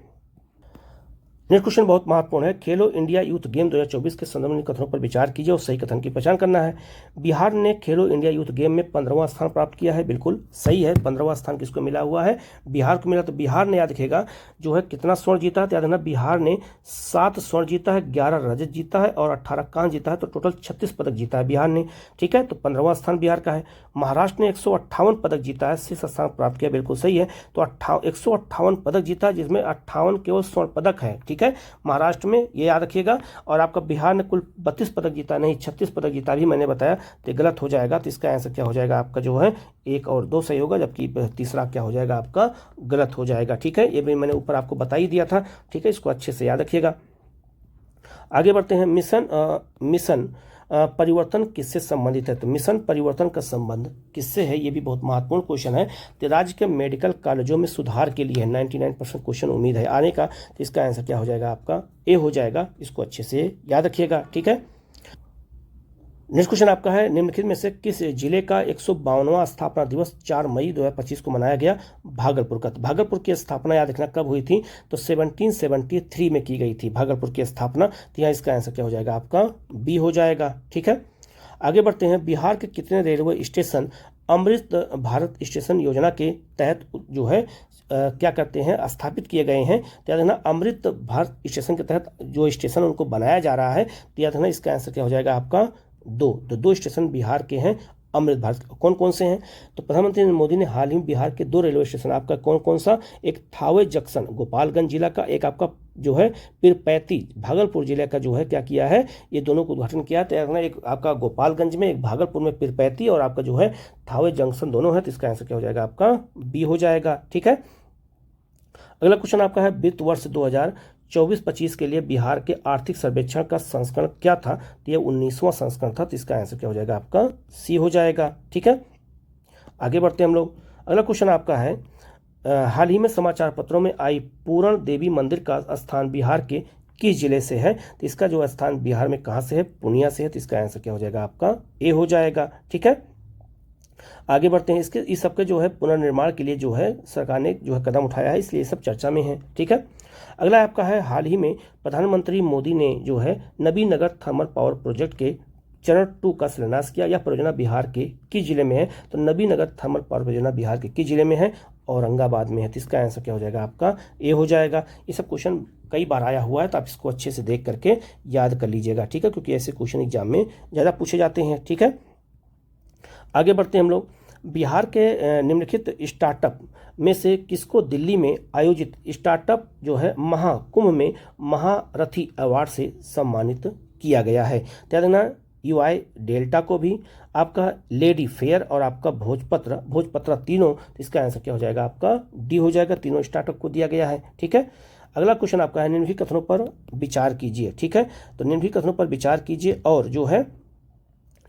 नेक्स्ट क्वेश्चन बहुत महत्वपूर्ण है। खेलो इंडिया यूथ गेम 2024 के संदर्भ में कथनों पर विचार कीजिए और सही कथन की पहचान करना है। बिहार ने खेलो इंडिया यूथ गेम में 15वां स्थान प्राप्त किया है, बिल्कुल सही है। 15वां स्थान किसको मिला हुआ है? बिहार को मिला। तो बिहार ने याद रखेगा जो है कितना स्वर्ण जीता है, तो याद रखना बिहार ने 7 स्वर्ण जीता है, 11 रजत जीता है और 18 कांस्य जीता है। तो टोटल 36 पदक जीता है बिहार ने, ठीक है। तो 15वां स्थान बिहार का है। महाराष्ट्र ने 158 पदक जीता है, शीर्ष स्थान प्राप्त किया, बिल्कुल सही है। तो 158 पदक जीता है, जिसमें 58 केवल स्वर्ण पदक है, ठीक है, महाराष्ट्र में, ये याद रखिएगा। और आपका बिहार ने कुल 32 पदक जीता, नहीं 36 पदक जीता, भी मैंने बताया। तो गलत हो जाएगा। तो इसका आंसर क्या हो जाएगा आपका जो है 1 और 2 सही होगा, जबकि तीसरा क्या हो जाएगा आपका गलत हो जाएगा, ठीक है। ये भी मैंने ऊपर आपको बता ही दिया था, ठीक है, इसको अच्छे से याद रखिएगा। आगे बढ़ते हैं। मिशन परिवर्तन किससे संबंधित है? तो मिशन परिवर्तन का संबंध किससे है, ये भी बहुत महत्वपूर्ण क्वेश्चन है। तो राज्य के मेडिकल कॉलेजों में सुधार के लिए 99% क्वेश्चन उम्मीद है आने का। तो इसका आंसर क्या हो जाएगा आपका, ए हो जाएगा। इसको अच्छे से याद रखिएगा, ठीक है। नेक्स्ट क्वेश्चन आपका है निम्नलिखित में से किस जिले का 152वां स्थापना दिवस 4 मई 2025 को मनाया गया? भागलपुर का। तो भागलपुर की स्थापना याद रखना कब हुई थी? तो 1773 में की गई थी भागलपुर की स्थापना। तो यहाँ इसका आंसर क्या हो जाएगा आपका, बी हो जाएगा, ठीक है। आगे बढ़ते हैं। बिहार के कितने railway station Amrit Bharat station योजना के तहत जो है क्या करते हैं, स्थापित किए गए हैं? तो याद रखना अमृत भारत स्टेशन के तहत जो स्टेशन उनको बनाया जा रहा है। तो याद रखना इसका आंसर क्या हो जाएगा आपका, 2। तो 2 स्टेशन बिहार के हैं अमृत भारत। कौन कौन से हैं? तो प्रधानमंत्री नरेंद्र मोदी ने हाल ही में बिहार के 2 रेलवे स्टेशन, आपका कौन कौन सा, एक थावे जंक्शन गोपालगंज जिला का, एक आपका जो है पीरपैंती भागलपुर जिले का जो है क्या किया है, ये दोनों को उद्घाटन किया है। एक आपका गोपालगंज में, एक भागलपुर में पीरपैंती, और आपका जो है थावे जंक्शन दोनों है। तो इसका आंसर क्या हो जाएगा? आपका बी हो जाएगा। ठीक है। अगला क्वेश्चन आपका है वित्त वर्ष 2024-25 के लिए बिहार के आर्थिक सर्वेक्षण का संस्करण क्या था? तो ये 19वां संस्करण था। तो इसका आंसर क्या हो जाएगा? आपका सी हो जाएगा। ठीक है। आगे बढ़ते हैं हम लोग। अगला क्वेश्चन आपका है हाल ही में समाचार पत्रों में आई पूरण देवी मंदिर का स्थान बिहार के किस जिले से है? तो इसका जो स्थान बिहार में कहाँ से है? पूर्णिया से है। तो इसका आंसर क्या हो जाएगा? आपका ए हो जाएगा। ठीक है। आगे बढ़ते हैं। इस सबके जो है पुनर्निर्माण के लिए जो है सरकार ने जो है कदम उठाया है, इसलिए ये सब चर्चा में है। ठीक है। अगला आपका है हाल ही में प्रधानमंत्री मोदी ने जो है नबीनगर थर्मल पावर प्रोजेक्ट के चरण 2 का शिलान्यास किया। यह परियोजना बिहार के किस जिले में है? तो नबीनगर थर्मल पावर परियोजना बिहार के किस जिले में है? औरंगाबाद में है। तो इसका आंसर क्या हो जाएगा? आपका ए हो जाएगा। ये सब क्वेश्चन कई बार आया हुआ है, तो आप इसको अच्छे से देख करके याद कर लीजिएगा। ठीक है, क्योंकि ऐसे क्वेश्चन एग्जाम में ज़्यादा पूछे जाते हैं। ठीक है। आगे बढ़ते हैं हम लोग। बिहार के निम्नलिखित स्टार्टअप में से किसको दिल्ली में आयोजित स्टार्टअप जो है महाकुंभ में महारथी अवार्ड से सम्मानित किया गया है? त्यागना UI डेल्टा को भी, आपका लेडी फेयर और आपका भोजपत्र तीनों। तो इसका आंसर क्या हो जाएगा? आपका डी हो जाएगा। तीनों स्टार्टअप को दिया गया है। ठीक है। अगला क्वेश्चन आपका है निम्नलिखित कथनों पर विचार कीजिए। ठीक है। तो निम्नलिखित कथनों पर विचार कीजिए और जो है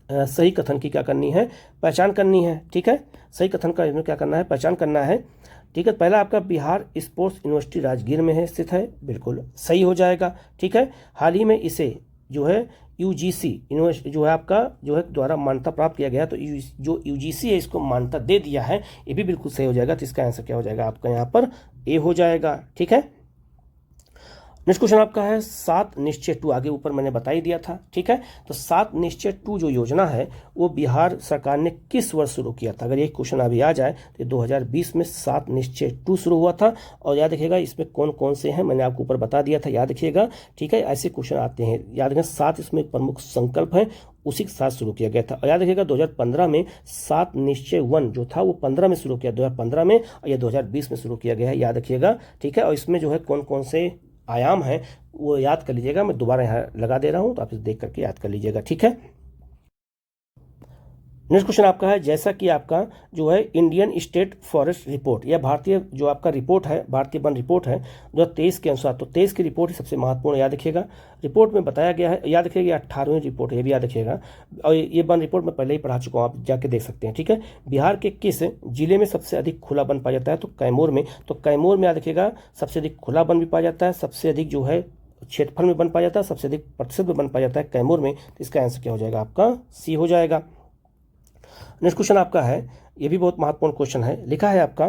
सही कथन की क्या करनी है? पहचान करनी है। ठीक है। सही कथन का इसमें क्या करना है? पहचान करना है। ठीक है। पहला आपका बिहार स्पोर्ट्स यूनिवर्सिटी राजगीर में है स्थित है, बिल्कुल सही हो जाएगा। ठीक है। हाल ही में इसे जो है UGC यूनिवर्सिटी जो है आपका जो है द्वारा मान्यता प्राप्त किया गया, तो जो UGC है इसको मान्यता दे दिया है, ये भी बिल्कुल सही हो जाएगा। तो इसका आंसर क्या हो जाएगा? आपका यहाँ पर ए हो जाएगा। ठीक है। नेक्स्ट क्वेश्चन आपका है 7 निश्चय 2, आगे ऊपर मैंने बता ही दिया था। ठीक है। तो 7 निश्चय 2 जो योजना है वो बिहार सरकार ने किस वर्ष शुरू किया था? अगर ये क्वेश्चन अभी आ जाए तो 2020 में 7 निश्चय 2 शुरू हुआ था। और याद रखिएगा इसमें कौन कौन से हैं, मैंने आपको ऊपर बता दिया था, याद रखिएगा। ठीक है। ऐसे क्वेश्चन आते हैं, याद रखिएगा। 7 इसमें एक प्रमुख संकल्प है, उसी के साथ शुरू किया गया था। और याद रखिएगा 2015 में 7 निश्चय 1 जो था वो 15 में शुरू किया, 2015 में, और ये 2020 में शुरू किया गया है, याद रखिएगा। ठीक है। और इसमें जो है कौन कौन से आयाम है वो याद कर लीजिएगा। मैं दोबारा यहाँ लगा दे रहा हूँ, तो आप इसे देख करके याद कर लीजिएगा। ठीक है। नेक्स्ट क्वेश्चन आपका है जैसा कि आपका जो है इंडियन स्टेट फॉरेस्ट रिपोर्ट, यह भारतीय जो आपका रिपोर्ट है, भारतीय वन रिपोर्ट है 2023 के अनुसार, तो 23 की रिपोर्ट ही सबसे महत्वपूर्ण, याद रखिएगा। रिपोर्ट में बताया गया है, याद रखिएगा 18वीं रिपोर्ट है, ये भी याद रखिएगा। और ये वन रिपोर्ट मैं पहले ही पढ़ा चुका हूँ, आप जाके देख सकते हैं। ठीक है। बिहार के किस जिले में सबसे अधिक खुला वन पाया जाता है? तो कैमूर में। तो कैमूर में याद रखिएगा सबसे अधिक खुला वन भी पाया जाता है, सबसे अधिक जो है क्षेत्रफल में वन पाया जाता है, सबसे अधिक प्रतिशत में वन पाया जाता है कैमूर में। तो इसका आंसर क्या हो जाएगा? आपका सी हो जाएगा। नेक्स्ट क्वेश्चन आपका है, ये भी बहुत महत्वपूर्ण क्वेश्चन है, लिखा है आपका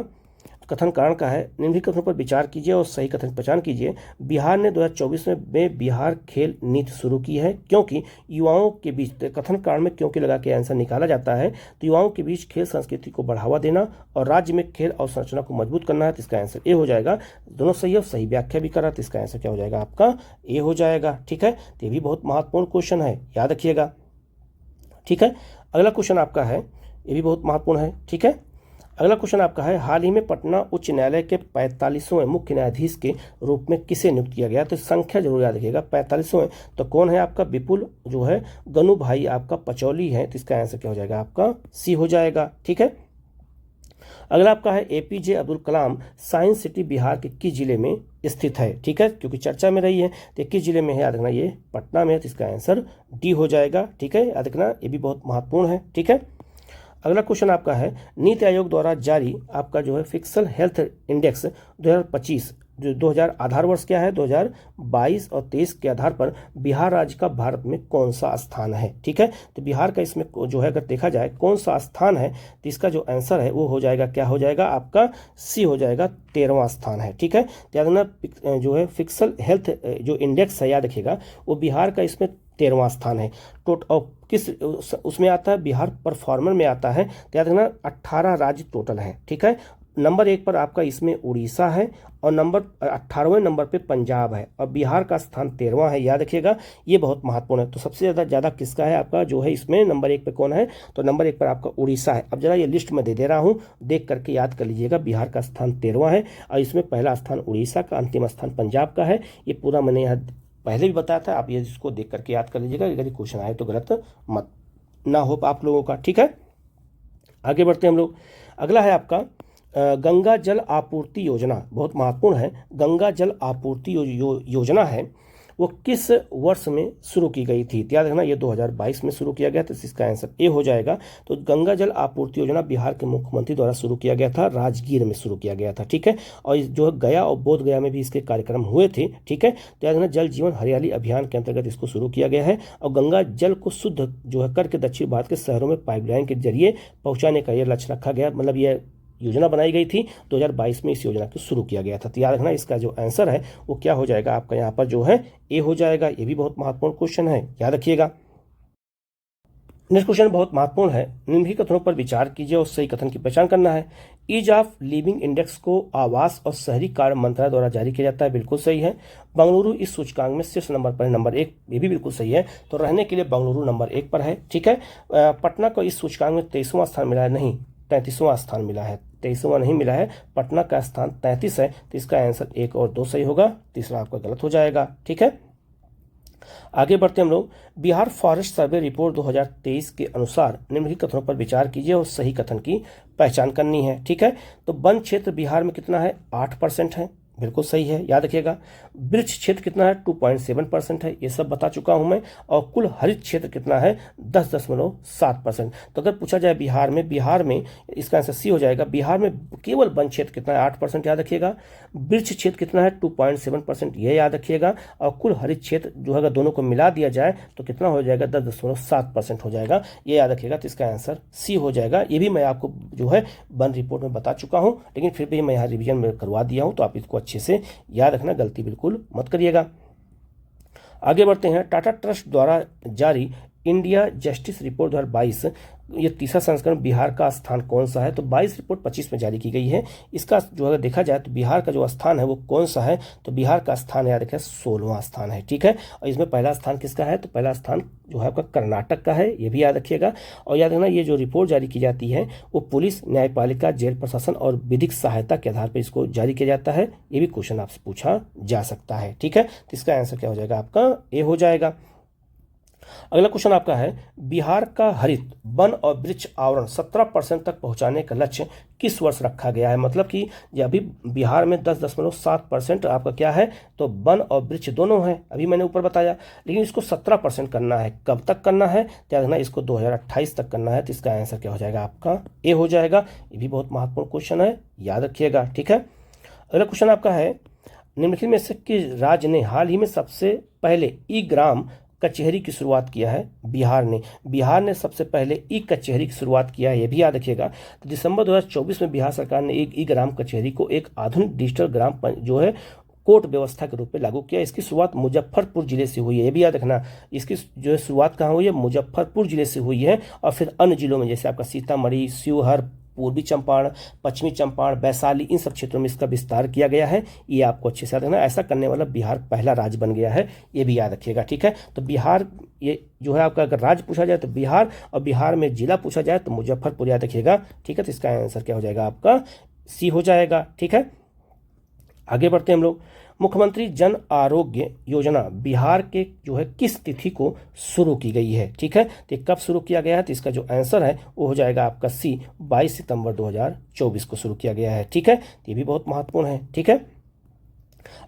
कथन कारण का है, निम्नलिखित कथनों पर विचार कीजिए और सही कथन की पहचान कीजिए। बिहार ने 2024 में बिहार खेल नीति शुरू की है क्योंकि युवाओं के बीच, कथन कारण में क्योंकि लगा के आंसर निकाला जाता है, तो युवाओं के बीच खेल संस्कृति को बढ़ावा देना और राज्य में खेल अवसंरचना को मजबूत करना है। तो इसका आंसर ए हो जाएगा। दोनों सही है, सही व्याख्या भी करा, तो इसका आंसर क्या हो जाएगा? आपका ए हो जाएगा। ठीक है। तो ये भी बहुत महत्वपूर्ण क्वेश्चन है, याद रखिएगा। ठीक है। अगला क्वेश्चन आपका है, ये भी बहुत महत्वपूर्ण है। ठीक है। अगला क्वेश्चन आपका है हाल ही में पटना उच्च न्यायालय के 45वें मुख्य न्यायाधीश के रूप में किसे नियुक्त किया गया? तो संख्या जरूर याद रखिएगा, 45वें। तो कौन है? आपका विपुल जो है गनु भाई आपका पचौली है। तो इसका आंसर क्या हो जाएगा? आपका सी हो जाएगा। ठीक है। अगला आपका है APJ Abdul Kalam science city Bihar के किस जिले में स्थित है? ठीक है, क्योंकि चर्चा में रही है, तो किस जिले में है? याद रखना ये पटना में है। तो इसका आंसर डी हो जाएगा। ठीक है, याद रखना ये भी बहुत महत्वपूर्ण है। ठीक है। अगला क्वेश्चन आपका है नीति आयोग द्वारा जारी आपका जो है फिक्सल हेल्थ इंडेक्स 2025 जो 2000 आधार वर्ष क्या है 2022 और 23 के आधार पर बिहार राज्य का भारत में कौन सा स्थान है? ठीक है। तो बिहार का इसमें जो है अगर देखा जाए कौन सा स्थान है, तो इसका जो आंसर है वो हो जाएगा, क्या हो जाएगा? आपका सी हो जाएगा, 13वां स्थान है। ठीक है। तो याद रखना जो है फिक्सल हेल्थ जो इंडेक्स है, याद रखिएगा, वो बिहार का इसमें 13वां स्थान है। और किस उसमें आता है? बिहार परफॉर्मर में आता है। तो याद रखना 18 राज्य टोटल है। ठीक है। नंबर 1 पर आपका इसमें उड़ीसा है और नंबर 18वें नंबर पे पंजाब है और बिहार का स्थान 13वां है। याद रखिएगा, ये बहुत महत्वपूर्ण है। तो सबसे ज़्यादा किसका है आपका जो है इसमें नंबर 1 पे कौन है, तो नंबर 1 पर आपका उड़ीसा है। अब जरा ये लिस्ट में दे रहा हूँ, देख करके याद कर लीजिएगा। बिहार का स्थान 13वां है और इसमें पहला स्थान उड़ीसा का, अंतिम स्थान पंजाब का है। ये पूरा मैंने यहाँ पहले भी बताया था, आप ये इसको देख करके याद कर लीजिएगा। अगर ये क्वेश्चन आए तो गलत मत ना हो आप लोगों का, ठीक है। आगे बढ़ते हैं हम लोग। अगला है आपका गंगा जल आपूर्ति योजना, बहुत महत्वपूर्ण है। गंगा जल आपूर्ति योजना है वो किस वर्ष में शुरू की गई थी? याद रखना, ये 2022 में शुरू किया गया था, तो इसका आंसर ए हो जाएगा। तो गंगा जल आपूर्ति योजना बिहार के मुख्यमंत्री द्वारा शुरू किया गया था, राजगीर में शुरू किया गया था, ठीक है। और जो है गया और बोध गया में भी इसके कार्यक्रम हुए थे, ठीक है। तो याद रखना, जल जीवन हरियाली अभियान के अंतर्गत इसको शुरू किया गया है और गंगा जल को शुद्ध जो है करके दक्षिण भारत के शहरों में पाइपलाइन के जरिए पहुंचाने का यह लक्ष्य रखा गया। मतलब यह योजना बनाई गई थी, 2022 में इस योजना को शुरू किया गया था। तो याद रखना, इसका जो आंसर है वो क्या हो जाएगा आपका यहाँ पर जो है ए हो जाएगा। ये भी बहुत महत्वपूर्ण क्वेश्चन है, याद रखिएगा। नेक्स्ट क्वेश्चन बहुत महत्वपूर्ण है। निम्नलिखित कथनों पर विचार कीजिए और सही कथन की पहचान करना है। ईज ऑफ लिविंग इंडेक्स को आवास और शहरी कार्य मंत्रालय द्वारा जारी किया जाता है, बिल्कुल सही है। बंगलुरु इस सूचकांक में शीर्ष नंबर पर है, नंबर 1, ये भी बिल्कुल सही है। तो रहने के लिए बंगलुरु नंबर 1 पर है, ठीक है। पटना को इस सूचकांक में 23वां स्थान मिला है, नहीं 33वां स्थान मिला है, 23वां नहीं मिला है। पटना का स्थान 33 है, तो इसका आंसर 1 और 2 सही होगा, तीसरा आपका गलत हो जाएगा, ठीक है। आगे बढ़ते हम लोग। बिहार फॉरेस्ट सर्वे रिपोर्ट 2023 के अनुसार निम्नलिखित कथनों पर विचार कीजिए और सही कथन की पहचान करनी है, ठीक है। तो वन क्षेत्र बिहार में कितना है? 8% है, बिल्कुल सही है, याद रखिएगा। वृक्ष क्षेत्र कितना है? 2.7% है, ये सब बता चुका हूं मैं। और कुल हरित क्षेत्र कितना है? 10.7%। तो अगर पूछा जाए बिहार में इसका आंसर सी हो जाएगा। बिहार में केवल वन क्षेत्र कितना है? 8%, याद रखिएगा। वृक्ष क्षेत्र कितना है? 2.7%, ये याद रखिएगा। और कुल हरित क्षेत्र जो है अगर दोनों को मिला दिया जाए तो कितना हो जाएगा? 10.7% हो जाएगा, ये याद रखिएगा। तो इसका आंसर सी हो जाएगा। ये भी मैं आपको जो है वन रिपोर्ट में बता चुका हूँ, लेकिन फिर भी मैं यहाँ रिविजन में करवा दिया हूँ, तो आप इसको अच्छे से याद रखना, गलती बिल्कुल मत करिएगा। आगे बढ़ते हैं। टाटा ट्रस्ट द्वारा जारी इंडिया जस्टिस रिपोर्ट 2022, ये तीसरा संस्करण, बिहार का स्थान कौन सा है? तो 22 रिपोर्ट 25 में जारी की गई है। इसका जो अगर देखा जाए तो बिहार का जो स्थान है वो कौन सा है? तो बिहार का स्थान याद रखिए 16वां स्थान है, ठीक है। और इसमें पहला स्थान किसका है? तो पहला स्थान जो है आपका कर्नाटक का है, ये भी याद रखिएगा। और याद रखना, ये जो रिपोर्ट जारी की जाती है वो पुलिस, न्यायपालिका, जेल प्रशासन और विधिक सहायता के आधार पर इसको जारी किया जाता है। ये भी क्वेश्चन आपसे पूछा जा सकता है, ठीक है। तो इसका आंसर क्या हो जाएगा? आपका ए हो जाएगा। अगला क्वेश्चन आपका है, बिहार का हरित वन और वृक्ष आवरण 17% तक पहुंचाने का लक्ष्य किस वर्ष रखा गया है? मतलब कि अभी बिहार में 10.7% आपका क्या है? तो वन और वृक्ष दोनों है, अभी मैंने ऊपर बताया, लेकिन इसको 17% करना है। कब तक करना है? याद रखना, इसको 2028 तक करना है। तो इसका आंसर क्या हो जाएगा? आपका ए हो जाएगा। ये भी बहुत महत्वपूर्ण क्वेश्चन है, याद रखिएगा, ठीक है। अगला क्वेश्चन आपका है, निम्नलिखित में से किस राज्य ने हाल ही में सबसे पहले ई ग्राम कचहरी की शुरुआत किया है? बिहार ने सबसे पहले ई कचहरी की शुरुआत किया है, ये भी याद रखिएगा। तो दिसंबर 2024 में बिहार सरकार ने एक ई ग्राम कचहरी को एक आधुनिक डिजिटल ग्राम जो है कोर्ट व्यवस्था के रूप में लागू किया। इसकी शुरुआत मुजफ्फरपुर जिले से हुई है, ये भी याद रखना। इसकी जो है शुरुआत कहाँ हुई है? मुजफ्फरपुर जिले से हुई है। और फिर अन्य जिलों में जैसे आपका सीतामढ़ी, शिवहर, पूर्वी चंपारण, पश्चिमी चंपारण, वैशाली, इन सब क्षेत्रों में इसका विस्तार किया गया है। ये आपको अच्छे से याद रखना। ऐसा करने वाला बिहार पहला राज्य बन गया है, ये भी याद रखिएगा, ठीक है। तो बिहार ये जो है आपका अगर राज्य पूछा जाए तो बिहार, और बिहार में जिला पूछा जाए तो मुजफ्फरपुर, याद रखिएगा, ठीक है। तो इसका आंसर क्या हो जाएगा? आपका सी हो जाएगा, ठीक है। आगे बढ़ते हैं हम लोग। मुख्यमंत्री जन आरोग्य योजना बिहार के जो है किस तिथि को शुरू की गई है? ठीक है, तो कब शुरू किया गया है? तो इसका जो आंसर है वो हो जाएगा आपका सी, 22 सितंबर 2024 को शुरू किया गया है। ठीक है, ये भी बहुत महत्वपूर्ण है। ठीक है,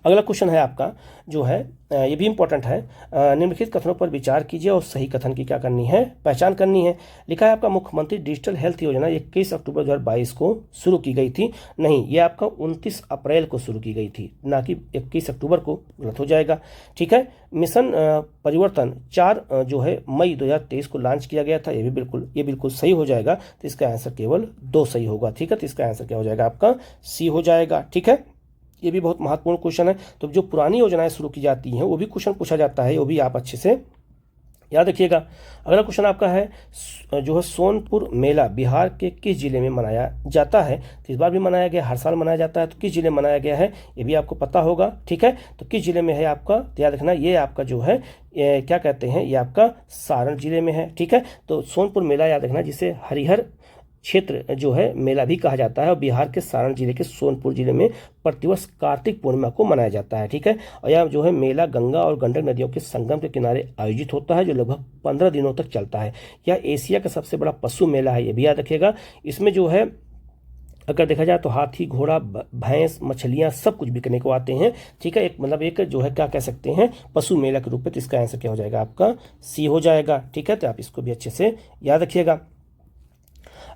अगला क्वेश्चन है आपका जो है ये भी इंपॉर्टेंट है। निम्नलिखित कथनों पर विचार कीजिए और सही कथन की क्या करनी है? पहचान करनी है। लिखा है आपका मुख्यमंत्री डिजिटल हेल्थ योजना 21 अक्टूबर 2022 को शुरू की गई थी। नहीं, ये आपका 29 अप्रैल को शुरू की गई थी, ना कि 21 अक्टूबर को, गलत हो जाएगा। ठीक है, मिशन परिवर्तन 4 जो है मई 2023 को लॉन्च किया गया था। ये बिल्कुल सही हो जाएगा। तो इसका आंसर केवल 2 सही होगा। ठीक है, तो इसका आंसर क्या हो जाएगा? आपका सी हो जाएगा। ठीक है, ये भी बहुत महत्वपूर्ण क्वेश्चन है। तो जो पुरानी योजनाएं शुरू की जाती हैं वो भी क्वेश्चन पूछा जाता है, वो भी आप अच्छे से याद रखिएगा। अगला क्वेश्चन आपका है जो है सोनपुर मेला बिहार के किस जिले में मनाया जाता है? तो इस बार भी मनाया गया, हर साल मनाया जाता है, तो किस जिले में मनाया गया है ये भी आपको पता होगा। ठीक है, तो किस जिले में है आपका, तो याद रखना ये आपका जो है क्या कहते हैं, ये आपका सारण जिले में है। ठीक है, तो सोनपुर मेला याद रखना जिसे हरिहर क्षेत्र जो है मेला भी कहा जाता है, और बिहार के सारण जिले के सोनपुर जिले में प्रतिवर्ष कार्तिक पूर्णिमा को मनाया जाता है। ठीक है, और यह जो है मेला गंगा और गंडक नदियों के संगम के किनारे आयोजित होता है, जो लगभग 15 दिनों तक चलता है। यह एशिया का सबसे बड़ा पशु मेला है, ये भी याद रखिएगा। इसमें जो है अगर देखा जाए तो हाथी, घोड़ा, भैंस, मछलियां सब कुछ बिकने को आते हैं। ठीक है, एक मतलब एक जो है क्या कह सकते हैं पशु मेला के रूप में, तो इसका आंसर क्या हो जाएगा आपका सी हो जाएगा। ठीक है, तो आप इसको भी अच्छे से याद रखिएगा।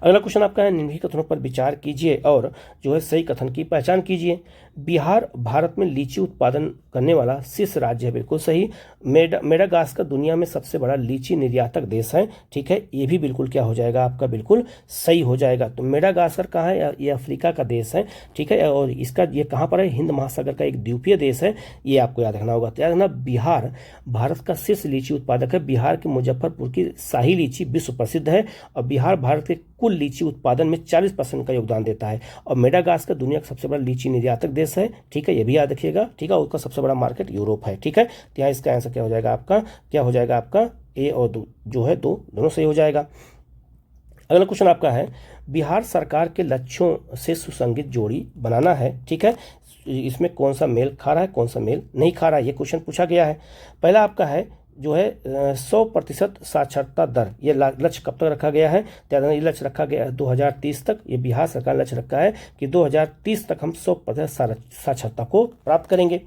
अगला क्वेश्चन आपका है निम्नलिखित कथनों पर विचार कीजिए और जो है सही कथन की पहचान कीजिए। बिहार भारत में लीची उत्पादन करने वाला शीर्ष राज्य है, बिल्कुल सही। मेडागास्कर दुनिया में सबसे बड़ा लीची निर्यातक देश है। ठीक है, ये भी बिल्कुल क्या हो जाएगा आपका बिल्कुल सही हो जाएगा। तो मेडागास्कर कहाँ है, ये अफ्रीका का देश है। ठीक है, और इसका ये कहाँ पर है, हिंद महासागर का एक द्वीपीय देश है, ये आपको याद रखना होगा। तो याद रखना बिहार भारत का शीर्ष लीची उत्पादक है। बिहार के मुजफ्फरपुर की शाही लीची विश्व प्रसिद्ध है, और बिहार भारत के कुल लीची उत्पादन में 40% का योगदान देता है। और मेडागास्कर दुनिया का सबसे बड़ा लीची निर्यातक देश है। ठीक है, ये भी याद रखिएगा। ठीक है, उसका सबसे बड़ा मार्केट यूरोप है। ठीक है, तो यहाँ इसका आंसर क्या हो जाएगा आपका, क्या हो जाएगा आपका ए और जो है दोनों सही हो जाएगा। अगला क्वेश्चन आपका है बिहार सरकार के लक्ष्यों से सुसंगत जोड़ी बनाना है। ठीक है, इसमें कौन सा मेल खा रहा है, कौन सा मेल नहीं खा रहा है, ये क्वेश्चन पूछा गया है। पहला आपका है जो है 100% साक्षरता दर, ये लक्ष्य कब तक रखा गया है, तो ये लक्ष्य रखा गया है 2030 तक। ये बिहार सरकार लक्ष्य रखा है कि 2030 तक हम 100% साक्षरता को प्राप्त करेंगे।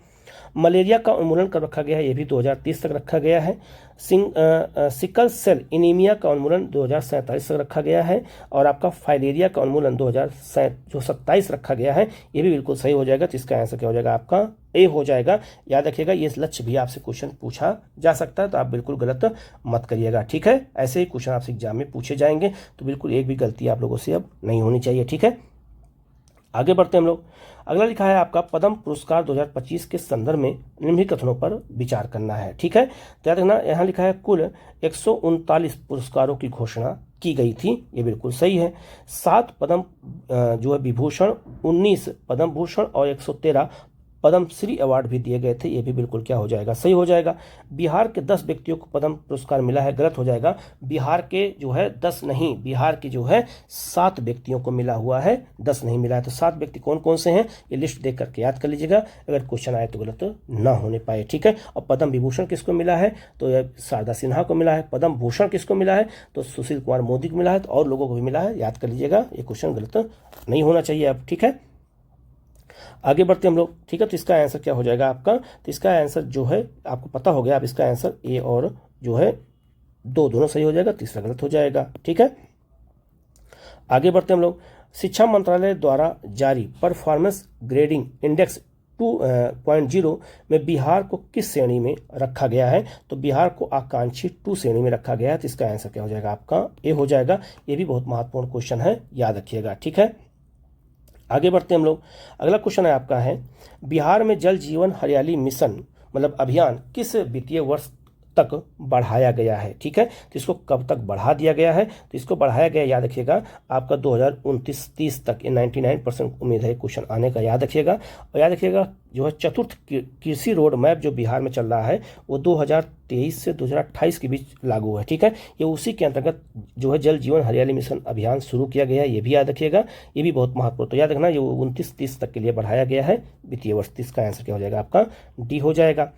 मलेरिया का उन्मूलन कब रखा गया है, ये भी 2030 तक रखा गया है। सिकल सेल एनीमिया का उन्मूलन 2047 तक रखा गया है। और आपका फाइलेरिया का उन्मूलन 2027 रखा गया है, ये भी बिल्कुल सही हो जाएगा। तो इसका आंसर क्या हो जाएगा आपका ए हो जाएगा। याद रखिएगा ये लक्ष्य भी आपसे क्वेश्चन पूछा जा सकता है, तो आप बिल्कुल गलत मत करिएगा। ठीक है, ऐसे ही क्वेश्चन आपसे एग्जाम में पूछे जाएंगे, तो बिल्कुल एक भी गलती आप लोगों से अब नहीं होनी चाहिए। ठीक है, आगे बढ़ते हैं हम लोग। अगला लिखा है आपका पद्म पुरस्कार 2025 के संदर्भ में निम्नलिखित कथनों पर विचार करना है। ठीक है, तो याद रखना यहाँ लिखा है कुल 139 पुरस्कारों की घोषणा की गई थी, ये बिल्कुल सही है। 7 पद्म जो है विभूषण, 19 पद्म भूषण और 113 पद्मश्री अवार्ड भी दिए गए थे, ये भी बिल्कुल क्या हो जाएगा सही हो जाएगा। बिहार के 10 व्यक्तियों को पद्म पुरस्कार मिला है, गलत हो जाएगा। बिहार के जो है 10 नहीं, बिहार के जो है 7 व्यक्तियों को मिला हुआ है, 10 नहीं मिला है। तो 7 व्यक्ति कौन कौन से हैं ये लिस्ट देख करके याद कर लीजिएगा, अगर क्वेश्चन आए तो गलत ना होने पाए। ठीक है, और पद्म विभूषण किसको मिला है, तो शारदा सिन्हा को मिला है। पद्म भूषण किसको मिला है, तो सुशील कुमार मोदी को मिला है, तो और लोगों को भी मिला है, याद कर लीजिएगा, ये क्वेश्चन गलत नहीं होना चाहिए अब। ठीक है, आगे बढ़ते हम लोग। ठीक है, तो इसका आंसर क्या हो जाएगा आपका, तो इसका आंसर जो है आपको पता हो गया। अब इसका आंसर ए और जो है दोनों सही हो जाएगा, तीसरा गलत हो जाएगा। ठीक है, आगे बढ़ते हम लोग। शिक्षा मंत्रालय द्वारा जारी परफॉर्मेंस ग्रेडिंग इंडेक्स 2.0 में बिहार को किस श्रेणी में रखा गया है, तो बिहार को आकांक्षी 2 श्रेणी में रखा गया है। तो इसका आंसर क्या हो जाएगा आपका ए हो जाएगा। ये भी बहुत महत्वपूर्ण क्वेश्चन है, याद रखिएगा। ठीक है, आगे बढ़ते हैं हम लोग। अगला क्वेश्चन है आपका है बिहार में जल जीवन हरियाली मिशन मतलब अभियान किस वित्तीय वर्ष तक बढ़ाया गया है। ठीक है, तो इसको कब तक बढ़ा दिया गया है, तो इसको बढ़ाया गया याद रखिएगा आपका 2029-30 तक। ये 99% उम्मीद है क्वेश्चन आने का, याद रखिएगा। और याद रखिएगा जो है चतुर्थ कृषि रोड मैप जो बिहार में चल रहा है वो 2023 से 2028 के बीच लागू है। ठीक है, ये उसी के अंतर्गत जो है जल जीवन हरियाली मिशन अभियान शुरू किया गया है, ये भी याद रखिएगा, ये भी बहुत महत्वपूर्ण। तो याद रखना ये 29-30 तक के लिए बढ़ाया गया है वित्तीय वर्ष। 30 का आंसर क्या हो जाएगा आपका डी हो जाएगा।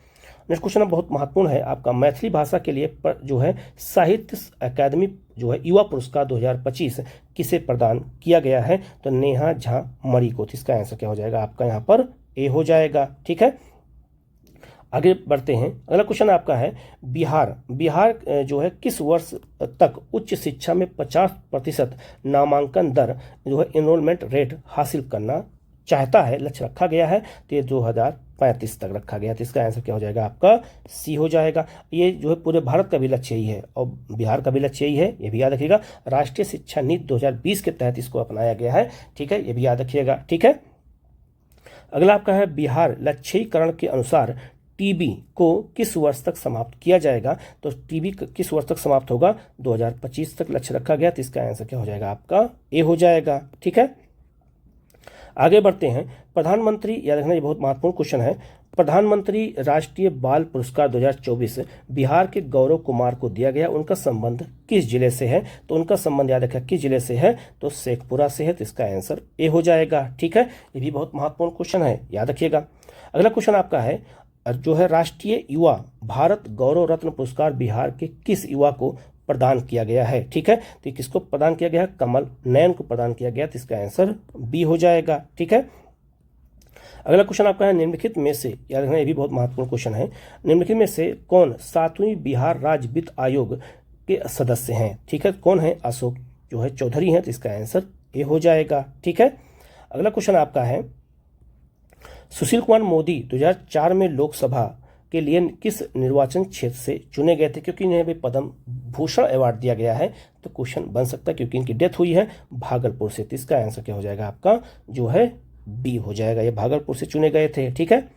नेक्स्ट क्वेश्चन बहुत महत्वपूर्ण है आपका मैथिली भाषा के लिए जो है साहित्य अकादमी जो है युवा पुरस्कार 2025 किसे प्रदान किया गया है, तो नेहा झा मरी को। इसका आंसर क्या हो जाएगा आपका यहाँ पर ए हो जाएगा। ठीक है, आगे बढ़ते हैं। अगला क्वेश्चन आपका है बिहार जो है किस वर्ष तक उच्च शिक्षा में 50% नामांकन दर जो है एनरोलमेंट रेट हासिल करना चाहता है, लक्ष्य रखा गया है, तो ये 2035 तक रखा गया। तो इसका आंसर क्या हो जाएगा आपका सी हो जाएगा। ये जो है पूरे भारत का भी लक्ष्य यही है और बिहार का भी लक्ष्य यही है, ये भी याद रखिएगा। राष्ट्रीय शिक्षा नीति 2020 के तहत इसको अपनाया गया है। ठीक है, ये भी याद रखिएगा। ठीक है, अगला आपका है बिहार लक्ष्यीकरण के अनुसार टीबी को किस वर्ष तक समाप्त किया जाएगा? तो टीबी किस वर्ष तक समाप्त होगा? 2025 तक लक्ष्य रखा गया। तो इसका आंसर क्या हो जाएगा? आपका ए हो जाएगा। ठीक है, आगे बढ़ते हैं। प्रधानमंत्री, याद रखना ये बहुत महत्वपूर्ण क्वेश्चन है। प्रधानमंत्री राष्ट्रीय बाल पुरस्कार 2024 बिहार के गौरव कुमार को दिया गया। उनका संबंध किस जिले से है? तो उनका संबंध याद रखिए किस जिले से है? तो शेखपुरा से है। तो इसका आंसर ए हो जाएगा। ठीक है, ये भी बहुत महत्वपूर्ण क्वेश्चन है, याद रखिएगा। अगला क्वेश्चन आपका है जो है राष्ट्रीय युवा भारत गौरव रत्न पुरस्कार बिहार के किस युवा को प्रदान किया गया है? ठीक है, तो किसको प्रदान किया गया है? कमल नयन को प्रदान किया गया। तो इसका आंसर बी हो जाएगा। ठीक है, अगला क्वेश्चन आपका है निम्नलिखित में से, याद रखना ये भी बहुत महत्वपूर्ण क्वेश्चन है, निम्नलिखित में से कौन 7वीं बिहार राज्य वित्त आयोग के सदस्य हैं? ठीक है, कौन है? अशोक जो है चौधरी हैं। तो इसका आंसर ए हो जाएगा। ठीक है, अगला क्वेश्चन आपका है सुशील कुमार मोदी 2004 में लोकसभा के लिए किस निर्वाचन क्षेत्र से चुने गए थे? क्योंकि इन्हें भी पद्म भूषण अवार्ड दिया गया है, तो क्वेश्चन बन सकता है क्योंकि इनकी डेथ हुई है भागलपुर से। तो इसका आंसर क्या हो जाएगा? आपका जो है बी हो जाएगा, ये भागलपुर से चुने गए थे। ठीक है,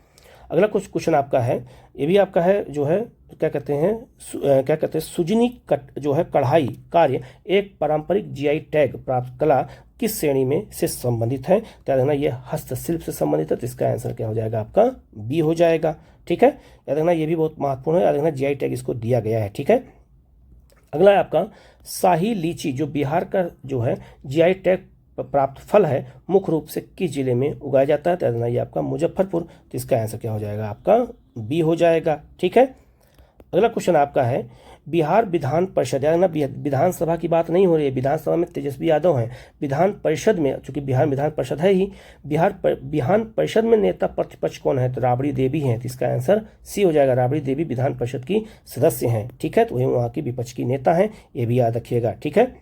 अगला कुछ क्वेश्चन आपका है, ये भी आपका है जो है क्या कहते हैं सुजनी कट जो है कढ़ाई कार्य एक पारंपरिक जीआई टैग प्राप्त कला किस श्रेणी में से संबंधित है? याद रखना ये हस्तशिल्प से संबंधित है। तो इसका आंसर क्या हो जाएगा? आपका बी हो जाएगा। ठीक है, याद रखना ये भी बहुत महत्वपूर्ण है, याद रखना जीआई टैग इसको दिया गया है। ठीक है, अगला है आपका शाही लीची जो बिहार का जो है जीआई टैग प्राप्त फल है मुख्य रूप से किस जिले में उगाया जाता है? तो याद रखना ये आपका मुजफ्फरपुर। तो इसका आंसर क्या हो जाएगा? आपका बी हो जाएगा। ठीक है, अगला क्वेश्चन आपका है बिहार विधान परिषद, याद रखना विधानसभा की बात नहीं हो रही है, विधानसभा में तेजस्वी यादव हैं, विधान परिषद में चूंकि बिहार विधान परिषद है ही, विधान परिषद में नेता प्रतिपक्ष कौन है? तो राबड़ी देवी हैं। तो इसका आंसर सी हो जाएगा, राबड़ी देवी विधान परिषद की सदस्य हैं। ठीक है, तो वही वहाँ की विपक्ष की नेता हैं, ये भी याद रखिएगा। ठीक है,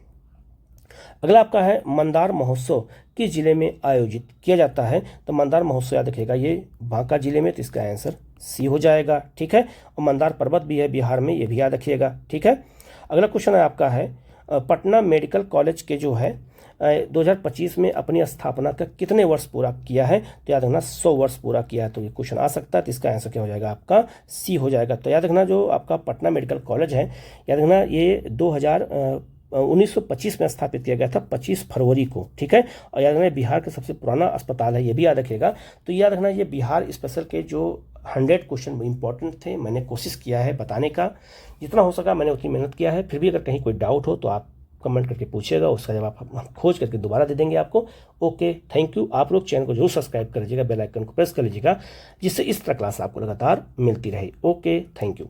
अगला आपका है मंदार महोत्सव किस जिले में आयोजित किया जाता है? तो मंदार महोत्सव याद रखिएगा ये बांका जिले में। तो इसका आंसर सी हो जाएगा। ठीक है, और मंदार पर्वत भी है बिहार में, ये भी याद रखिएगा। ठीक है, अगला क्वेश्चन है आपका है पटना मेडिकल कॉलेज के जो है 2025 में अपनी स्थापना का कितने वर्ष पूरा किया है? तो याद रखना 100 वर्ष पूरा किया है। तो ये क्वेश्चन आ सकता है। तो इसका आंसर क्या हो जाएगा? आपका सी हो जाएगा। तो याद रखना जो आपका पटना मेडिकल कॉलेज है, याद रखना ये 1925 में स्थापित किया गया था 25 फरवरी को। ठीक है, और याद रखना बिहार का सबसे पुराना अस्पताल है, ये भी याद रखिएगा। तो याद रखना ये बिहार स्पेशल के जो 100 क्वेश्चन इंपॉर्टेंट थे, मैंने कोशिश किया है बताने का, जितना हो सका मैंने उतनी मेहनत किया है। फिर भी अगर कहीं कोई डाउट हो तो आप कमेंट करके पूछिएगा, उसका जवाब हम खोज करके दोबारा दे देंगे आपको। Okay, thank you. आप लोग चैनल को जरूर सब्सक्राइब कर लीजिएगा, बेल आइकन को प्रेस कर लीजिएगा, जिससे इस तरह क्लास आपको लगातार मिलती रहे। Okay, thank you.